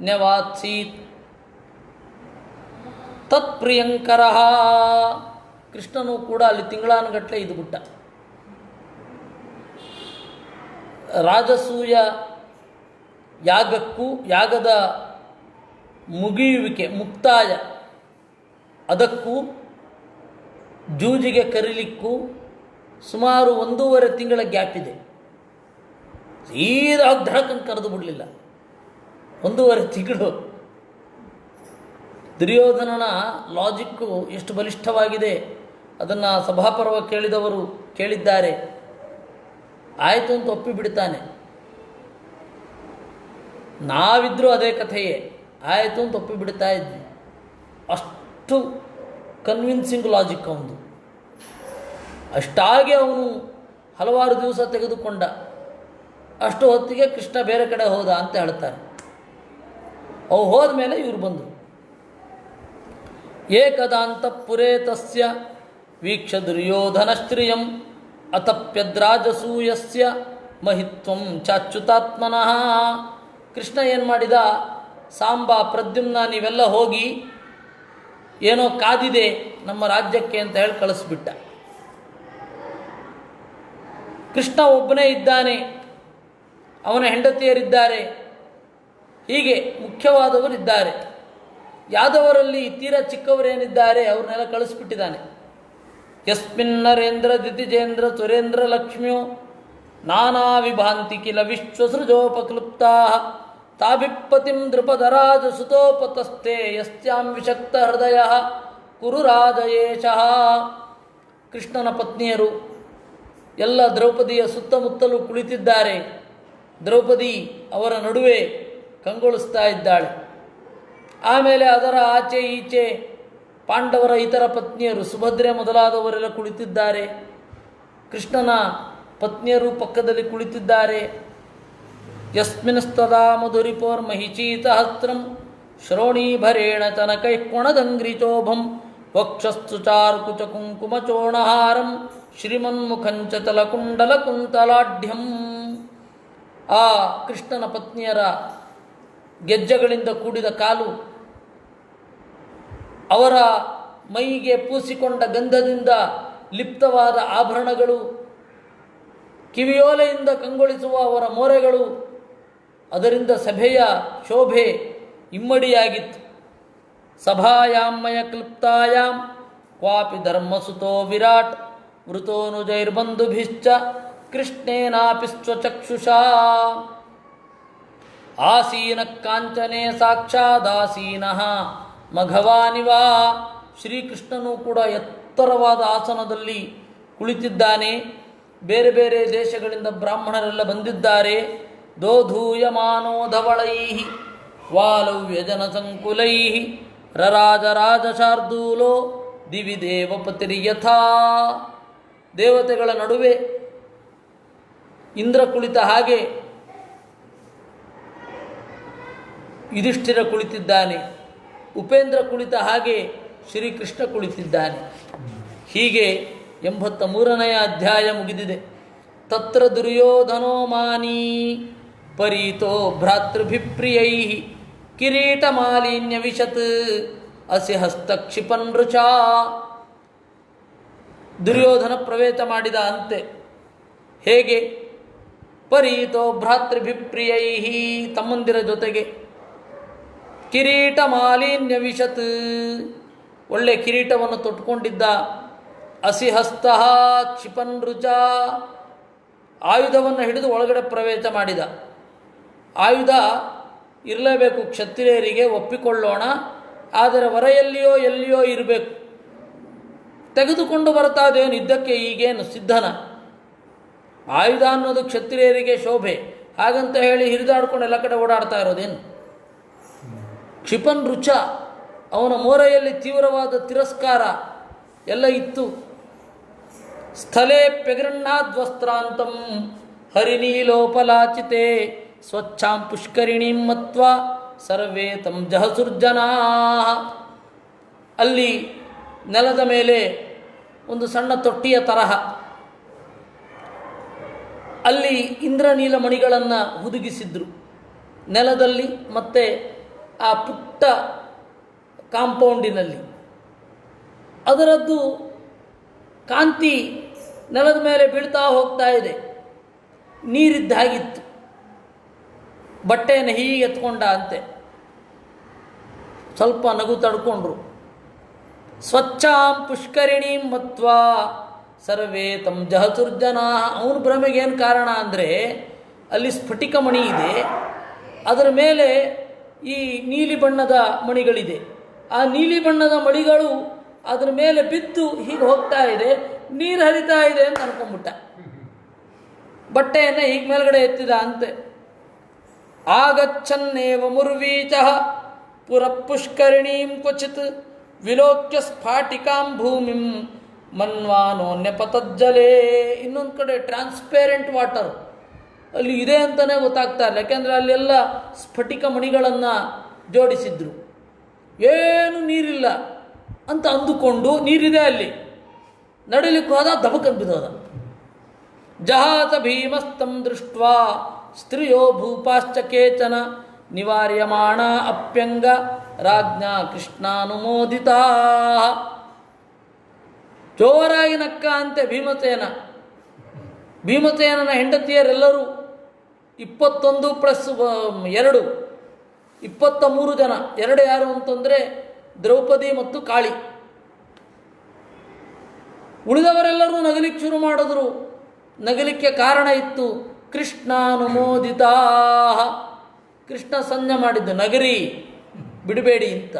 ನ್ಯವಾತ್ಸೀತ್ ತತ್ಪ್ರಿಯಂಕರಃ. ಕೃಷ್ಣನು ಕೂಡ ಅಲ್ಲಿ ತಿಂಗಳಾನುಗಟ್ಟಲೆ ಇದ್ಬಿಟ್ಟ. ರಾಜಸೂಯ ಯಾಗಕ್ಕೂ ಯಾಗದ ಮುಗಿಯುವಿಕೆ ಮುಕ್ತಾಯ ಅದಕ್ಕೂ ಜೂಜಿಗೆ ಕರೀಲಿಕ್ಕೂ ಸುಮಾರು 1.5 ತಿಂಗಳ ಗ್ಯಾಪ್ ಇದೆ. ಸೀದಾ ಧಡಕನ್ನು ಕರೆದು ಬಿಡಲಿಲ್ಲ. 1.5 ತಿಂಗಳು ದುರ್ಯೋಧನನ ಲಾಜಿಕ್ಕು ಎಷ್ಟು ಬಲಿಷ್ಠವಾಗಿದೆ ಅದನ್ನು ಸಭಾಪರ್ವ ಕೇಳಿದವರು ಕೇಳಿದ್ದಾರೆ. ಆಯಿತು ಅಂತ ಒಪ್ಪಿಬಿಡ್ತಾನೆ. ನಾವಿದ್ರೂ ಅದೇ ಕಥೆಯೇ, ಆಯಿತು ಅಂತ ಒಪ್ಪಿಬಿಡ್ತಾ ಇದ್ವಿ. ಅಷ್ಟು ಕನ್ವಿನ್ಸಿಂಗ್ ಲಾಜಿಕ್ ಅವನು. ಅಷ್ಟಾಗಿ ಅವನು ಹಲವಾರು ದಿವಸ ತೆಗೆದುಕೊಂಡ. ಅಷ್ಟು ಹೊತ್ತಿಗೆ ಕೃಷ್ಣ ಬೇರೆ ಕಡೆ ಹೋದ ಅಂತ ಹೇಳ್ತಾರೆ. ಅವು ಹೋದ ಮೇಲೆ ಇವರು ಬಂದರು. ಏಕದಾಂತಃಪುರೇ ತಸ್ಯ ವೀಕ್ಷ ದುರ್ಯೋಧನಶ್ರಿಯಂ ಅತಪ್ಯದ್ರಾಜಸೂಯಸ್ಯ ಮಹಿತ್ವಂ ಚಾಚ್ಯುತಾತ್ಮನಃ. ಕೃಷ್ಣ ಏನು ಮಾಡಿದ, ಸಾಂಬ ಪ್ರದ್ಯುಮ್ನ ನೀವೆಲ್ಲ ಹೋಗಿ ಏನೋ ಕಾದಿದೆ ನಮ್ಮ ರಾಜ್ಯಕ್ಕೆ ಅಂತ ಹೇಳಿ ಕಳಿಸ್ಬಿಟ್ಟ. ಕೃಷ್ಣ ಒಬ್ಬನೇ ಇದ್ದಾನೆ, ಅವನ ಹೆಂಡತಿಯರಿದ್ದಾರೆ, ಹೀಗೆ ಮುಖ್ಯವಾದವರಿದ್ದಾರೆ. ಯಾದವರಲ್ಲಿ ತೀರಾ ಚಿಕ್ಕವರೇನಿದ್ದಾರೆ ಅವ್ರನ್ನೆಲ್ಲ ಕಳಿಸ್ಬಿಟ್ಟಿದ್ದಾನೆ. ಯಸ್ಮಿನ್ ನರೇಂದ್ರ ದಿತಿಜೇಂದ್ರ ಸುರೇಂದ್ರ ಲಕ್ಷ್ಮ್ಯೋ ನಾನಾ ವಿಭಾಂತಿ ಕಿಲ ವಿಶ್ವಸೃಜೋಪಕ್ಲುಪ್ತಾ ತಾಭಿಪ್ಪತಿಂ ದೃಪದರಾಜ ಸುತೋಪತಸ್ಥೆ ಯಸ್ಯಾಂ ವಿಷಕ್ತ ಹೃದಯ ಕುರು ರಾಜಯೇಶಃ. ಕೃಷ್ಣನ ಪತ್ನಿಯರು ಎಲ್ಲ ದ್ರೌಪದಿಯ ಸುತ್ತಮುತ್ತಲೂ ಕುಳಿತಿದ್ದಾರೆ. ದ್ರೌಪದಿ ಅವರ ನಡುವೆ ಕಂಗೊಳಿಸ್ತಾ ಇದ್ದಾಳೆ. ಆಮೇಲೆ ಅದರ ಆಚೆ ಈಚೆ ಪಾಂಡವರ ಇತರ ಪತ್ನಿಯರು ಸುಭದ್ರೆ ಮೊದಲಾದವರೆಲ್ಲ ಕುಳಿತಿದ್ದಾರೆ. ಕೃಷ್ಣನ ಪತ್ನಿಯರು ಪಕ್ಕದಲ್ಲಿ ಕುಳಿತಿದ್ದಾರೆ. ಯಸ್ಮಿನ್ಸ್ತದಾ ಮಧುರಿಪೋರ್ಮಹಿಚೀತಹಸ್ತ್ರಂ ಶ್ರೋಣೀಭರೇಣ ತನಕೈಕ್ವಣದಂಗ್ರಿಚೋಭಂ ವಕ್ಷಸ್ತು ಚಾರುಕುಚ ಕುಂಕುಮಚೋಣಹಾರಂ ಶ್ರೀಮನ್ಮುಖಂಚ ತಲಕುಂಡಲಕುಂತಲಾಢ್ಯಂ. ಆ ಕೃಷ್ಣನ ಪತ್ನಿಯರ ಗೆಜ್ಜೆಗಳಿಂದ ಕೂಡಿದ ಕಾಲು, ಅವರ ಮೈಗೆ ಪೂಸಿಕೊಂಡ ಗಂಧದಿಂದ ಲಿಪ್ತವಾದ ಆಭರಣಗಳು, ಕಿವಿಯೋಲೆಯಿಂದ ಕಂಗೊಳಿಸುವ ಅವರ ಮೋರೆಗಳು, ಅದರಿಂದ ಸಭೆಯ ಶೋಭೆ ಇಮ್ಮಡಿಯಾಗಿತ್ತು. ಸಭಾಯಾಮಯ ಕ್ಲಿಪ್ತಾಯಾಂ ಕ್ವಾಪಿ ಧರ್ಮಸುತೋ ವಿರಾಟ್ ವೃತೋನುಜೈರ್ಬಂಧುಭಿಶ್ಚ ಕೃಷ್ಣೇನಾಪಿ ಸ್ವಚಕ್ಷುಷಾ. ಆಸೀನ ಕಾಂಚನೆ ಸಾಕ್ಷಾದಾಸೀನಃ ಮಘವಾನಿವಾ. ಶ್ರೀಕೃಷ್ಣನು ಕೂಡ ಎತ್ತರವಾದ ಆಸನದಲ್ಲಿ ಕುಳಿತಿದ್ದಾನೆ. ಬೇರೆ ಬೇರೆ ದೇಶಗಳಿಂದ ಬ್ರಾಹ್ಮಣರೆಲ್ಲ ಬಂದಿದ್ದಾರೆ. ದೋಧೂಯಮಾನೋ ಧವಳೈ ವಾಲವ್ಯಜನ ಸಂಕುಲೈ ರರಾಜರಾಜ ಶಾರ್ದೂಲೋ ದಿವಿ ದೇವಪತಿರ್ಯಥಾ. ದೇವತೆಗಳ ನಡುವೆ ಇಂದ್ರ ಕುಳಿತ ಹಾಗೆ ಯುಧಿಷ್ಠಿರ ಕುಳಿತಿದ್ದಾನೆ. ಉಪೇಂದ್ರ ಕುಳಿತ ಹಾಗೆ ಶ್ರೀಕೃಷ್ಣ ಕುಳಿತಿದ್ದಾನೆ. ಹೀಗೆ 83ನೇ ಅಧ್ಯಾಯ ಮುಗಿದಿದೆ. ತತ್ರ ದುರ್ಯೋಧನೋ ಮಾನೀ ಪರೀತೋ ಭ್ರಾತೃಭಿಪ್ರಿಯೈ ಕಿರೀಟಮಾಲಿನ್ಯ ವಿಶತ್ ಅಸಿ ಹಸ್ತಕ್ಷಿಪನ್ ರುಚಾ. ದುರ್ಯೋಧನ ಪ್ರವೇಶ ಮಾಡಿದ ಅಂತೆ. ಹೇಗೆ? ಪರೀತೋ ಭ್ರಾತೃಭಿಪ್ರಿಯೈ, ತಮ್ಮಂದಿರ ಜೊತೆಗೆ. ಕಿರೀಟ ಮಾಲಿನ್ಯ ವಿಶತ್, ಒಳ್ಳೆ ಕಿರೀಟವನ್ನು ತೊಟ್ಟುಕೊಂಡಿದ್ದ. ಅಸಿಹಸ್ತ ಕ್ಷಿಪನ್ ರುಚ, ಆಯುಧವನ್ನು ಹಿಡಿದು ಒಳಗಡೆ ಪ್ರವೇಶ ಮಾಡಿದ. ಆಯುಧ ಇರಲೇಬೇಕು, ಕ್ಷತ್ರಿಯರಿಗೆ ಒಪ್ಪಿಕೊಳ್ಳೋಣ. ಆದರೆ ಹೊರೆಯಲ್ಲಿಯೋ ಎಲ್ಲಿಯೋ ಇರಬೇಕು. ತೆಗೆದುಕೊಂಡು ಬರ್ತಾ ಇದ್ದೇನು ಇದ್ದಕ್ಕೆ ಈಗೇನು ಸಿದ್ಧನ? ಆಯುಧ ಅನ್ನೋದು ಕ್ಷತ್ರಿಯರಿಗೆ ಶೋಭೆ, ಹಾಗಂತ ಹೇಳಿ ಹಿರಿದಾಡ್ಕೊಂಡು ಎಲ್ಲ ಕಡೆ ಓಡಾಡ್ತಾ ಇರೋದೇನು? ಕ್ಷಿಪನ್ ರುಚ, ಅವನ ಮೋರೆಯಲ್ಲಿ ತೀವ್ರವಾದ ತಿರಸ್ಕಾರ ಎಲ್ಲ ಇತ್ತು. ಸ್ಥಳೇ ಪ್ಯಗೃಹ್ಣಾದ್ವಸ್ತ್ರಾಂತಂ ಹರಿನೀಲೋಪಲಾಚಿತೆ ಸ್ವಚ್ಛಾಂ ಪುಷ್ಕರಿಣೀಂ ಮತ್ವಾ ಸರ್ವೇ ತಂ ಜಹಸುರ್ಜನಾ. ಅಲ್ಲಿ ನೆಲದ ಮೇಲೆ ಒಂದು ಸಣ್ಣ ತೊಟ್ಟಿಯ ತರಹ, ಅಲ್ಲಿ ಇಂದ್ರನೀಲ ಮಣಿಗಳನ್ನು ಹುದುಗಿಸಿದ್ರು ನೆಲದಲ್ಲಿ ಮತ್ತು ಆ ಪುಟ್ಟ ಕಾಂಪೌಂಡಿನಲ್ಲಿ. ಅದರದ್ದು ಕಾಂತಿ ನೆಲದ ಮೇಲೆ ಬೀಳ್ತಾ ಹೋಗ್ತಾ ಇದೆ. ನೀರಿದ್ದ ಹಾಗಿತ್ತು. ಬಟ್ಟೆಯನ್ನು ಹೀಗೆ ಎತ್ಕೊಂಡ ಅಂತೆ. ಸ್ವಲ್ಪ ನಗು ತಡ್ಕೊಂಡ್ರು. ಸ್ವಚ್ಛಾಂ ಪುಷ್ಕರಿಣೀಂ ಮತ್ವಾ ಸರ್ವೇ ತಂ ಜಹಸುರ್ಜನಾ. ಅವನ ಭ್ರಮೆಗೇನು ಕಾರಣ ಅಂದರೆ ಅಲ್ಲಿ ಸ್ಫಟಿಕ ಮಣಿ ಇದೆ, ಅದರ ಮೇಲೆ ಈ ನೀಲಿ ಬಣ್ಣದ ಮಣಿಗಳಿದೆ. ಆ ನೀಲಿ ಬಣ್ಣದ ಮಳಿಗಳು ಅದ್ರ ಮೇಲೆ ಬಿದ್ದು ಹೀಗೆ ಹೋಗ್ತಾ ಇದೆ, ನೀರು ಹರಿತಾ ಇದೆ ಅಂತ ಅನ್ಕೊಂಡ್ಬಿಟ್ಟ. ಬಟ್ಟೆಯನ್ನು ಹೀಗೆ ಮೇಲ್ಗಡೆ ಎತ್ತಿದ ಅಂತೆ. ಆಗಚ್ಚನ್ನೇವ ಮುರ್ವೀಚಃ ಪುರಪುಷ್ಕರಿಣೀಂ ಕ್ವಚಿತ್ ವಿಲೋಕ್ಯ ಸ್ಫಾಟಿಕಾಂ ಭೂಮಿಂ ಮನ್ವಾನೋನ್ಯಪತಜ್ಜಲೇ. ಇನ್ನೊಂದು ಕಡೆ ಟ್ರಾನ್ಸ್ಪೇರೆಂಟ್ ವಾಟರ್ ಅಲ್ಲಿ ಇದೆ ಅಂತಲೇ ಗೊತ್ತಾಗ್ತಾ ಇಲ್ಲ, ಯಾಕೆಂದರೆ ಅಲ್ಲೆಲ್ಲ ಸ್ಫಟಿಕ ಮಣಿಗಳನ್ನು ಜೋಡಿಸಿದ್ರು. ಏನು ನೀರಿಲ್ಲ ಅಂತ ಅಂದುಕೊಂಡು ನೀರಿದೆ ಅಲ್ಲಿ, ನಡಿಲಿಕ್ಕೆ ಹೋದ, ದಬಕನ್ ಬಿದ್ದೋದ. ಜಹಾತ ಭೀಮಸ್ತಂ ದೃಷ್ಟ್ವಾ ಸ್ತ್ರೀಯೋ ಭೂಪಾಶ್ಚ ಕೇಚನ ನಿವಾರ್ಯಮಾಣ ಅಪ್ಯಂಗ ರಾಜ್ಞಾ ಕೃಷ್ಣಾನುಮೋದಿತಾ. ಜೋರಾಗಿ ನಕ್ಕ ಅಂತೆ ಭೀಮಸೇನ. ಭೀಮಸೇನನ ಹೆಂಡತಿಯರೆಲ್ಲರೂ 21 + 2 23 ಜನ. 2 ಯಾರು ಅಂತಂದರೆ ದ್ರೌಪದಿ ಮತ್ತು ಕಾಳಿ. ಉಳಿದವರೆಲ್ಲರೂ ನಗಲಿಕ್ಕೆ ಶುರು ಮಾಡಿದ್ರು. ನಗಲಿಕ್ಕೆ ಕಾರಣ ಇತ್ತು, ಕೃಷ್ಣಾನುಮೋದಿತಾ. ಕೃಷ್ಣ ಸಂಜ್ಞೆ ಮಾಡಿದ್ದು ನಗರಿ ಬಿಡಬೇಡಿ ಅಂತ.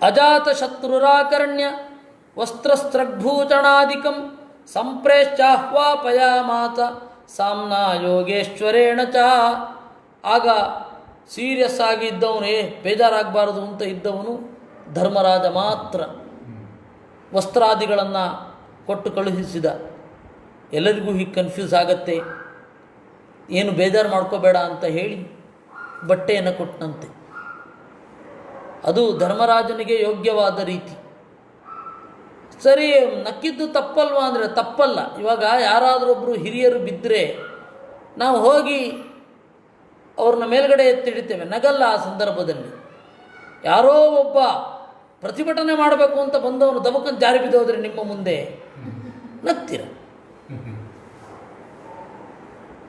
ಅಜಾತ ಶತ್ರುರಾಕರ್ಣ್ಯ ವಸ್ತ್ರಸ್ತ್ರಗ್ಭೂಷಣಾದಿಕಂ ಸಂಪ್ರೇಶ್ಚಾಹ್ವಾಪಯಾಮಾತ ಸಾಮ್ನಾ ಯೋಗೇಶ್ವರೇಣ ಚ. ಆಗ ಸೀರಿಯಸ್ ಆಗಿ ಇದ್ದವನು, ಬೇಜಾರಾಗಬಾರದು ಅಂತ ಇದ್ದವನು ಧರ್ಮರಾಜ ಮಾತ್ರ ವಸ್ತ್ರಾದಿಗಳನ್ನು ಕೊಟ್ಟು ಕಳುಹಿಸಿದ. ಎಲ್ಲರಿಗೂ ಹೀಗೆ ಕನ್ಫ್ಯೂಸ್ ಆಗತ್ತೆ, ಏನು ಬೇಜಾರು ಮಾಡ್ಕೋಬೇಡ ಅಂತ ಹೇಳಿ ಬಟ್ಟೆಯನ್ನು ಕೊಟ್ಟನಂತೆ. ಅದು ಧರ್ಮರಾಜನಿಗೆ ಯೋಗ್ಯವಾದ ರೀತಿ. ಸರಿ, ನಕ್ಕಿದ್ದು ತಪ್ಪಲ್ವಾ ಅಂದರೆ ತಪ್ಪಲ್ಲ. ಇವಾಗ ಯಾರಾದರೊಬ್ಬರು ಹಿರಿಯರು ಬಿದ್ದರೆ ನಾವು ಹೋಗಿ ಅವ್ರನ್ನ ಮೇಲ್ಗಡೆ ಎತ್ತಿಡಿತೇವೆ, ನಗಲ್ಲ. ಆ ಸಂದರ್ಭದಲ್ಲಿ ಯಾರೋ ಒಬ್ಬ ಪ್ರತಿಭಟನೆ ಮಾಡಬೇಕು ಅಂತ ಬಂದವನು ದಬಕನ್ ಜಾರಿ ಬಿದ್ದೋದ್ರೆ ನಿಮ್ಮ ಮುಂದೆ ನಗ್ತೀರ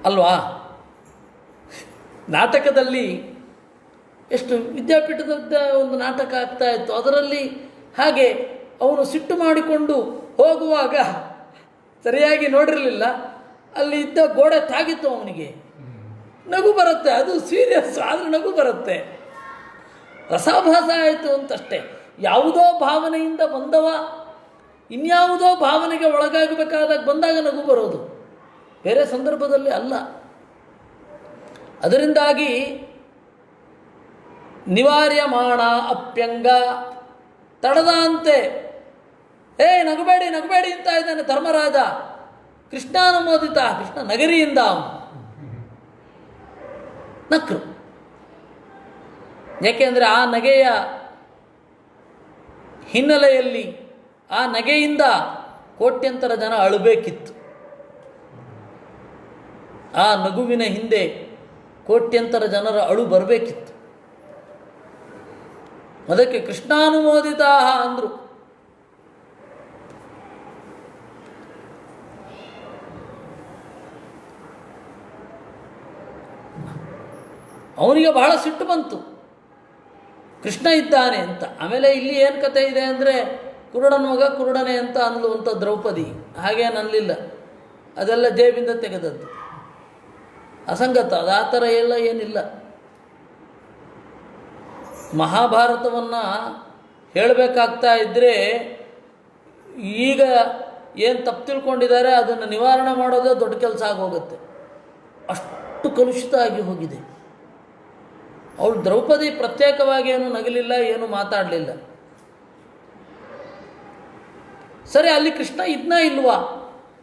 ಅಲ್ವಾ? ನಾಟಕದಲ್ಲಿ ಎಷ್ಟು ವಿದ್ಯಾಪೀಠದ ಒಂದು ನಾಟಕ ಆಗ್ತಾ ಇತ್ತು, ಅದರಲ್ಲಿ ಹಾಗೆ ಅವನು ಸಿಟ್ಟು ಮಾಡಿಕೊಂಡು ಹೋಗುವಾಗ ಸರಿಯಾಗಿ ನೋಡಿರಲಿಲ್ಲ, ಅಲ್ಲಿ ಇದ್ದ ಗೋಡೆ ತಾಗಿತ್ತು ಅವನಿಗೆ. ನಗು ಬರುತ್ತೆ, ಅದು ಸೀರಿಯಸ್ ಆದರೆ ನಗು ಬರುತ್ತೆ. ರಸಾಭಾಸ ಆಯಿತು ಅಂತಷ್ಟೇ. ಯಾವುದೋ ಭಾವನೆಯಿಂದ ಬಂದವ ಇನ್ಯಾವುದೋ ಭಾವನೆಗೆ ಒಳಗಾಗಬೇಕಾದಾಗ ಬಂದಾಗ ನಗು ಬರೋದು, ಬೇರೆ ಸಂದರ್ಭದಲ್ಲಿ ಅಲ್ಲ. ಅದರಿಂದಾಗಿ ನಿವಾರ್ಯಮಾಣ ಅಪ್ಯಂಗ, ತಡದ ಅಂತೆ. ನಗಬೇಡಿ ನಗಬೇಡಿ ಅಂತ ಇದ್ದಾನೆ ಧರ್ಮರಾಜ. ಕೃಷ್ಣಾನುಮೋದಿತ, ಕೃಷ್ಣ ನಗರಿಯಿಂದ ಅವನು ನಕ್ರು. ಯಾಕೆಂದರೆ ಆ ನಗೆಯ ಹಿನ್ನೆಲೆಯಲ್ಲಿ, ಆ ನಗೆಯಿಂದ ಕೋಟ್ಯಂತರ ಜನ ಅಳಬೇಕಿತ್ತು. ಆ ನಗುವಿನ ಹಿಂದೆ ಕೋಟ್ಯಂತರ ಜನರ ಅಳು ಬರಬೇಕಿತ್ತು. ಅದಕ್ಕೆ ಕೃಷ್ಣಾನುಮೋದಿತ ಅಂದರು. ಅವನಿಗೆ ಬಹಳ ಸಿಟ್ಟು ಬಂತು, ಕೃಷ್ಣ ಇದ್ದಾನೆ ಅಂತ. ಆಮೇಲೆ ಇಲ್ಲಿ ಏನು ಕತೆ ಇದೆ ಅಂದರೆ, ಕುರುಡನ ಮಗ ಕುರುಡನೆ ಅಂತ ಅಂದ್ಲು ಅಂತ ದ್ರೌಪದಿ. ಹಾಗೇನು ಅನ್ನಲಿಲ್ಲ, ಅದೆಲ್ಲ ಜೇಬಿಂದ ತೆಗೆದದ್ದು, ಅಸಂಗತ. ಅದು ಆ ಥರ ಎಲ್ಲ ಏನಿಲ್ಲ. ಮಹಾಭಾರತವನ್ನು ಹೇಳಬೇಕಾಗ್ತಾ ಇದ್ದರೆ ಈಗ ಏನು ತಪ್ಪು ತಿಳ್ಕೊಂಡಿದ್ದಾರೆ ಅದನ್ನು ನಿವಾರಣೆ ಮಾಡೋದೇ ದೊಡ್ಡ ಕೆಲಸ ಆಗೋಗುತ್ತೆ. ಅಷ್ಟು ಕಲುಷಿತ ಆಗಿ ಹೋಗಿದೆ. ಅವಳು ದ್ರೌಪದಿ ಪ್ರತ್ಯೇಕವಾಗಿ ಏನು ನಗಲಿಲ್ಲ, ಏನು ಮಾತಾಡಲಿಲ್ಲ. ಸರಿ, ಅಲ್ಲಿ ಕೃಷ್ಣ ಇದ್ನ ಇಲ್ವಾ?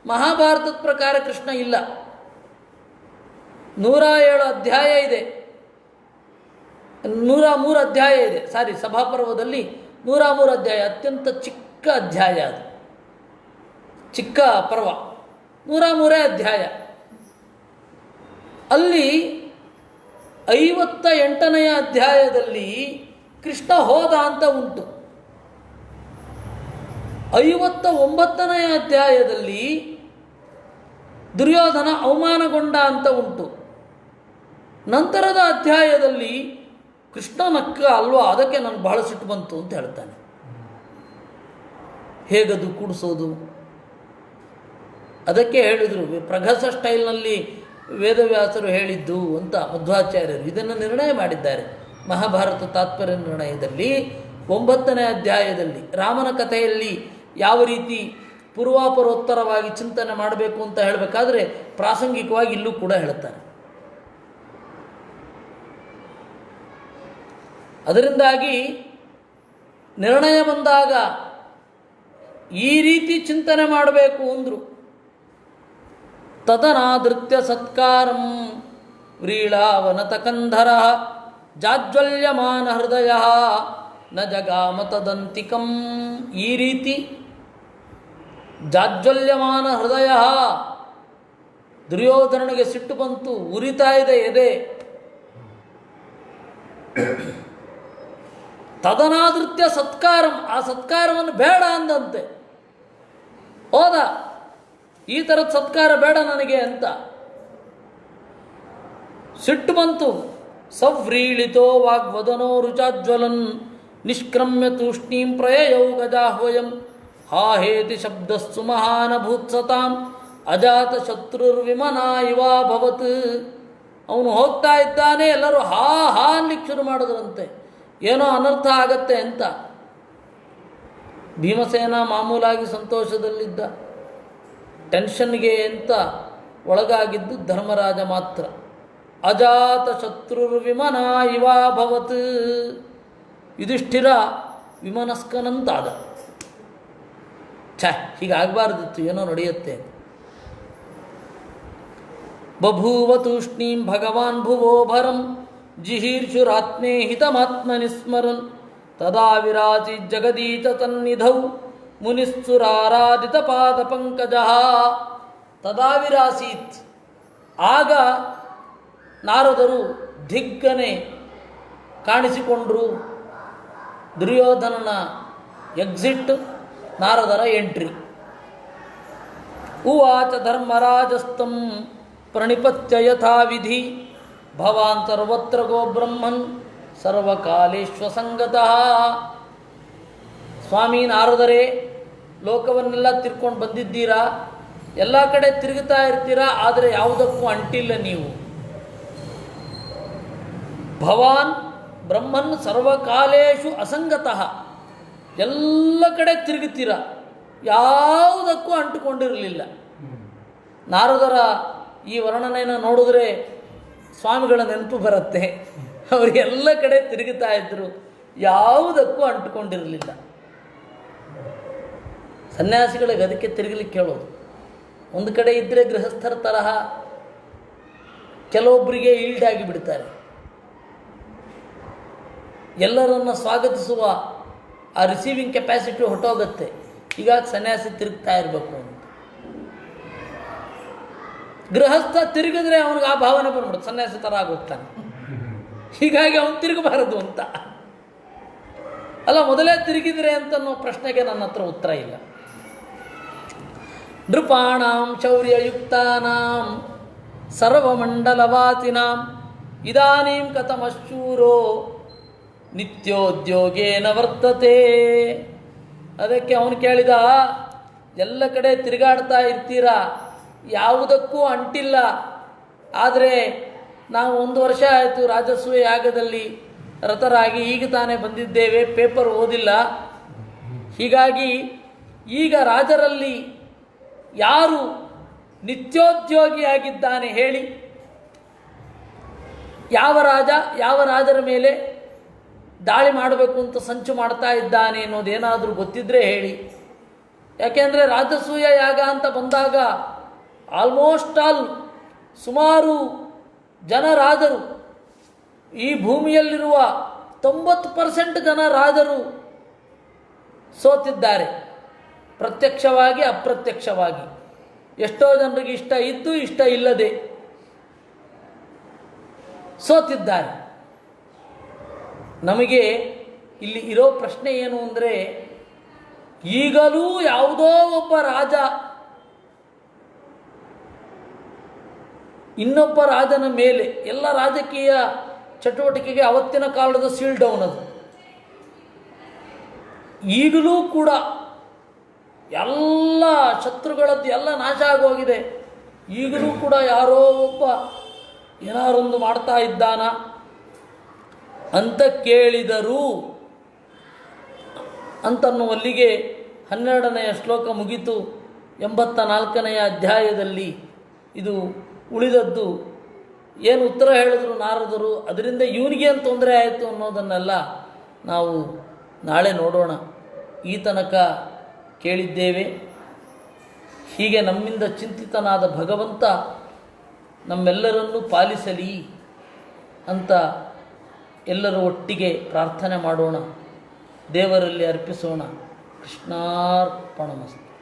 ಮಹಾಭಾರತದ ಪ್ರಕಾರ ಕೃಷ್ಣ ಇಲ್ಲ. 107 ಅಧ್ಯಾಯ ಇದೆ, 103 ಅಧ್ಯಾಯ ಇದೆ. ಸಭಾಪರ್ವದಲ್ಲಿ 103 ಅಧ್ಯಾಯ, ಅತ್ಯಂತ ಚಿಕ್ಕ ಅಧ್ಯಾಯ. ಅದು ಚಿಕ್ಕ ಪರ್ವ, 103 ಅಧ್ಯಾಯ. ಅಲ್ಲಿ 58ನೇ ಅಧ್ಯಾಯದಲ್ಲಿ ಕೃಷ್ಣ ಹೋದ ಅಂತ ಉಂಟು. 59ನೇ ಅಧ್ಯಾಯದಲ್ಲಿ ದುರ್ಯೋಧನ ಅವಮಾನಗೊಂಡ ಅಂತ ಉಂಟು. ನಂತರದ ಅಧ್ಯಾಯದಲ್ಲಿ ಕೃಷ್ಣ ನಕ್ಕ ಅಲ್ವಾ, ಅದಕ್ಕೆ ನನಗೆ ಬಹಳ ಸಿಟ್ಟು ಬಂತು ಅಂತ ಹೇಳ್ತಾನೆ. ಹೇಗದು ಕೂಡಿಸೋದು? ಅದಕ್ಕೆ ಹೇಳಿದರು, ಪ್ರಘಸ ಸ್ಟೈಲ್ನಲ್ಲಿ ವೇದವ್ಯಾಸರು ಹೇಳಿದ್ದು ಅಂತ ಮಧ್ವಾಚಾರ್ಯರು ಇದನ್ನು ನಿರ್ಣಯ ಮಾಡಿದ್ದಾರೆ. ಮಹಾಭಾರತ ತಾತ್ಪರ್ಯ ನಿರ್ಣಯದಲ್ಲಿ 9ನೇ ಅಧ್ಯಾಯದಲ್ಲಿ ರಾಮನ ಕಥೆಯಲ್ಲಿ ಯಾವ ರೀತಿ ಪೂರ್ವಾಪರೋತ್ತರವಾಗಿ ಚಿಂತನೆ ಮಾಡಬೇಕು ಅಂತ ಹೇಳಬೇಕಾದ್ರೆ ಪ್ರಾಸಂಗಿಕವಾಗಿ ಇಲ್ಲೂ ಕೂಡ ಹೇಳ್ತಾರೆ. ಅದರಿಂದಾಗಿ ನಿರ್ಣಯ ಬಂದಾಗ ಈ ರೀತಿ ಚಿಂತನೆ ಮಾಡಬೇಕು ಅಂದರು. ತದನಾದೃತ್ಯ ಸತ್ಕಾರಂ ವ್ರೀಳಾವನತಕಂಧರ ಜಾಜ್ವಲ್ಯಮಾನ ಹೃದಯ ನ ಜಗಾಮ ತದಂತಿಕಂ. ಈ ರೀತಿ ಜಾಜ್ವಲ್ಯಮಾನ ಹೃದಯ, ದುರ್ಯೋಧನನಿಗೆ ಸಿಟ್ಟು ಬಂತು, ಉರಿತಾ ಇದೆ ಎದೆ. ತದನಾದೃತ್ಯ ಸತ್ಕಾರಂ, ಆ ಸತ್ಕಾರವನ್ನು ಬೇಡ ಅಂದಂತೆ ಹೋದ. ಈ ಥರದ ಸತ್ಕಾರ ಬೇಡ ನನಗೆ ಅಂತ ಸಿಟ್ಟು ಬಂತು. ಸವ್ರೀಳಿತೋ ವಾಗ್ವದನೋ ರುಚಾಜ್ವಲನ್ ನಿಷ್ಕ್ರಮ್ಯ ತೂಷ್ಣೀಂ ಪ್ರಯಯೌ ಗಜಾಹ್ವಯಂ ಹಾಹೇತಿ ಶಬ್ದಸ್ಸು ಮಹಾನಭೂತ್ಸತಾಂ ಅಜಾತ ಶತ್ರುರ್ವಿಮನಾ ಇವಾಭವತ್. ಅವನು ಹೋಗ್ತಾ ಇದ್ದಾನೆ, ಎಲ್ಲರೂ ಹಾ ಹಾ ಅನ್ಲಿಕ್ಕೆ ಶುರು ಮಾಡಿದ್ರಂತೆ, ಏನೋ ಅನರ್ಥ ಆಗತ್ತೆ ಅಂತ. ಭೀಮಸೇನ ಮಾಮೂಲಾಗಿ ಸಂತೋಷದಲ್ಲಿದ್ದ, ಟೆನ್ಷನ್ಗೆ ಅಂತ ಒಳಗಾಗಿದ್ದು ಧರ್ಮರಾಜ ಮಾತ್ರ. ಅಜಾತ ಶತ್ರುರ್ವಿಮನಾ ಇವಾಭವತ್. ಯುಧಿಷ್ಠಿರ ವಿಮನಸ್ಕನಂತಾದ. ಹೀಗಾಗಬಾರ್ದಿತ್ತು, ಏನೋ ನಡೆಯುತ್ತೆ. ಬಭೂವ ತೂಷ್ಣೀಂ ಭಗವಾನ್ ಭುವೋಭರಂ ಜಿಹೀರ್ಷುರಾತ್ಮೇ ಹಿತಮಾತ್ಮನಿಸ್ಮರನ್ ತದಾ ವಿರಾಜಿ ಜಗದೀತ ತನ್ನಿಧೌ ಮುನಿಸ್ಸುರಾರಾಧಿತ ಪಾದ ಪಂಕಜ. ತದಾ ವಿರಾಸೀತ್, ಆಗ ನಾರದರು ದಿಗ್ಗನೆ ಕಾಣಿಸಿಕೊಂಡರು. ದುರ್ಯೋಧನನ ಎಕ್ಸಿಟ್, ನಾರದರ ಎಂಟ್ರಿ. ಉವಾಚ ಧರ್ಮರಾಜಸ್ತಂ ಪ್ರಣಿಪತ್ಯ ಯಥಾವಿಧಿ ಭವಾನ್ ಸರ್ವತ್ರ ಗೋ ಬ್ರಹ್ಮನ್ ಸರ್ವಕಾಲೇಶ್ವಸಂಗತಃ. ಸ್ವಾಮಿ ನಾರದರೇ, ಲೋಕವನ್ನೆಲ್ಲ ತಿರ್ಕೊಂಡು ಬಂದಿದ್ದೀರಾ, ಎಲ್ಲ ಕಡೆ ತಿರುಗುತ್ತಾ ಇರ್ತೀರಾ, ಆದರೆ ಯಾವುದಕ್ಕೂ ಅಂಟಿಲ್ಲ ನೀವು. ಭವಾನ್ ಬ್ರಹ್ಮನ್ ಸರ್ವಕಾಲೇಶು ಅಸಂಗತಃ, ಎಲ್ಲ ಕಡೆ ತಿರುಗುತ್ತೀರ, ಯಾವುದಕ್ಕೂ ಅಂಟುಕೊಂಡಿರಲಿಲ್ಲ. ನಾರದರ ಈ ವರ್ಣನೆಯನ್ನು ನೋಡಿದ್ರೆ ಸ್ವಾಮಿಗಳ ನೆನಪು ಬರುತ್ತೆ. ಅವರು ಎಲ್ಲ ಕಡೆ ತಿರುಗುತ್ತಾ ಇದ್ದರು, ಯಾವುದಕ್ಕೂ ಅಂಟುಕೊಂಡಿರಲಿಲ್ಲ. ಸನ್ಯಾಸಿಗಳಿಗೆ ಅದಕ್ಕೆ ತಿರುಗಲಿಕ್ಕೆ ಹೇಳೋದು. ಒಂದು ಕಡೆ ಇದ್ದರೆ ಗೃಹಸ್ಥರ ತರಹ ಕೆಲವೊಬ್ಬರಿಗೆ ಈಲ್ಡಾಗಿ ಬಿಡ್ತಾರೆ. ಎಲ್ಲರನ್ನು ಸ್ವಾಗತಿಸುವ ಆ ರಿಸೀವಿಂಗ್ ಕೆಪಾಸಿಟಿ ಹೊಟ್ಟೋಗುತ್ತೆ. ಹೀಗಾಗಿ ಸನ್ಯಾಸಿ ತಿರುಗ್ತಾ ಇರಬೇಕು ಅಂತ. ಗೃಹಸ್ಥ ತಿರುಗಿದ್ರೆ ಅವನಿಗೆ ಆ ಭಾವನೆ ಬಂದ್ಬಿಡುತ್ತೆ, ಸನ್ಯಾಸಿ ಥರ ಆಗೋಗ್ತಾನೆ. ಹೀಗಾಗಿ ಅವನು ತಿರುಗಬಾರದು ಅಂತ ಅಲ್ಲ, ಮೊದಲೇ ತಿರುಗಿದ್ರೆ ಅಂತ ಅನ್ನೋ ಪ್ರಶ್ನೆಗೆ ನನ್ನ ಹತ್ರ ಉತ್ತರ ಇಲ್ಲ. ನೃಪಾಣಾಂ ಶೌರ್ಯಯುಕ್ತಾನಾಂ ಸರ್ವಮಂಡಲವಾಸಿನಾಂ ಇದಾನೀಂ ಕಥಮಶೂರೋ ನಿತ್ಯೋದ್ಯೋಗೇನ ವರ್ತತೆ. ಅದಕ್ಕೆ ಅವನು ಕೇಳಿದ, ಎಲ್ಲ ಕಡೆ ತಿರುಗಾಡ್ತಾ ಇರ್ತೀರಾ, ಯಾವುದಕ್ಕೂ ಅಂಟಿಲ್ಲ, ಆದರೆ ನಾವು 1 ವರ್ಷ ಆಯಿತು ರಾಜಸೂಯ ಯಾಗದಲ್ಲಿ ರತರಾಗಿ ಈಗ ತಾನೇ ಬಂದಿದ್ದೇವೆ, ಪೇಪರ್ ಓದಿಲ್ಲ. ಹೀಗಾಗಿ ಈಗ ರಾಜರಲ್ಲಿ ಯಾರು ನಿತ್ಯೋದ್ಯೋಗಿಯಾಗಿದ್ದಾನೆ ಹೇಳಿ? ಯಾವ ರಾಜರ ಮೇಲೆ ದಾಳಿ ಮಾಡಬೇಕು ಅಂತ ಸಂಚು ಮಾಡ್ತಾ ಇದ್ದಾನೆ ಅನ್ನೋದೇನಾದರೂ ಗೊತ್ತಿದ್ದರೆ ಹೇಳಿ. ಯಾಕೆಂದರೆ ರಾಜಸೂಯ ಯಾಗ ಅಂತ ಬಂದಾಗ ಆಲ್ಮೋಸ್ಟ್ ಆಲ್ ಸುಮಾರು ಜನ ರಾಜರು, ಈ ಭೂಮಿಯಲ್ಲಿರುವ 90% ಜನ ರಾಜರು ಸೋತಿದ್ದಾರೆ, ಪ್ರತ್ಯಕ್ಷವಾಗಿ ಅಪ್ರತ್ಯಕ್ಷವಾಗಿ. ಎಷ್ಟೋ ಜನರಿಗೆ ಇಷ್ಟ ಇದ್ದು ಇಷ್ಟ ಇಲ್ಲದೆ ಸೋತಿದ್ದಾರೆ. ನಮಗೆ ಇಲ್ಲಿ ಇರೋ ಪ್ರಶ್ನೆ ಏನು ಅಂದರೆ, ಈಗಲೂ ಯಾವುದೋ ಒಬ್ಬ ರಾಜ ಇನ್ನೊಬ್ಬ ರಾಜನ ಮೇಲೆ, ಎಲ್ಲ ರಾಜಕೀಯ ಚಟುವಟಿಕೆಗೆ ಅವತ್ತಿನ ಕಾಲದ ಸೀಲ್ ಡೌನ್ ಅದು, ಈಗಲೂ ಕೂಡ ಎಲ್ಲ ಶತ್ರುಗಳದ್ದು ಎಲ್ಲ ನಾಶ ಆಗೋಗಿದೆ. ಈಗಲೂ ಕೂಡ ಯಾರೋ ಒಬ್ಬ ಏನಾರೊಂದು ಮಾಡ್ತಾ ಇದ್ದಾನ. ಅಂತ ಕೇಳಿದರು ಅಂತನ್ನುವಲ್ಲಿಗೆ 12ನೆಯ ಶ್ಲೋಕ ಮುಗಿತು. 84ನೆಯ ಅಧ್ಯಾಯದಲ್ಲಿ ಇದು ಉಳಿದದ್ದು. ಏನು ಉತ್ತರ ಹೇಳಿದ್ರು ನಾರದರು, ಅದರಿಂದ ಇವನಿಗೇನು ತೊಂದರೆ ಆಯಿತು ಅನ್ನೋದನ್ನೆಲ್ಲ ನಾವು ನಾಳೆ ನೋಡೋಣ. ಈ ತನಕ ಕೇಳಿದ್ದೇವೆ. ಹೀಗೆ ನಮ್ಮಿಂದ ಚಿಂತಿತನಾದ ಭಗವಂತ ನಮ್ಮೆಲ್ಲರನ್ನೂ ಪಾಲಿಸಲಿ ಅಂತ ಎಲ್ಲರೂ ಒಟ್ಟಿಗೆ ಪ್ರಾರ್ಥನೆ ಮಾಡೋಣ, ದೇವರಲ್ಲಿ ಅರ್ಪಿಸೋಣ. ಕೃಷ್ಣಾರ್ಪಣಮಸ್ತು.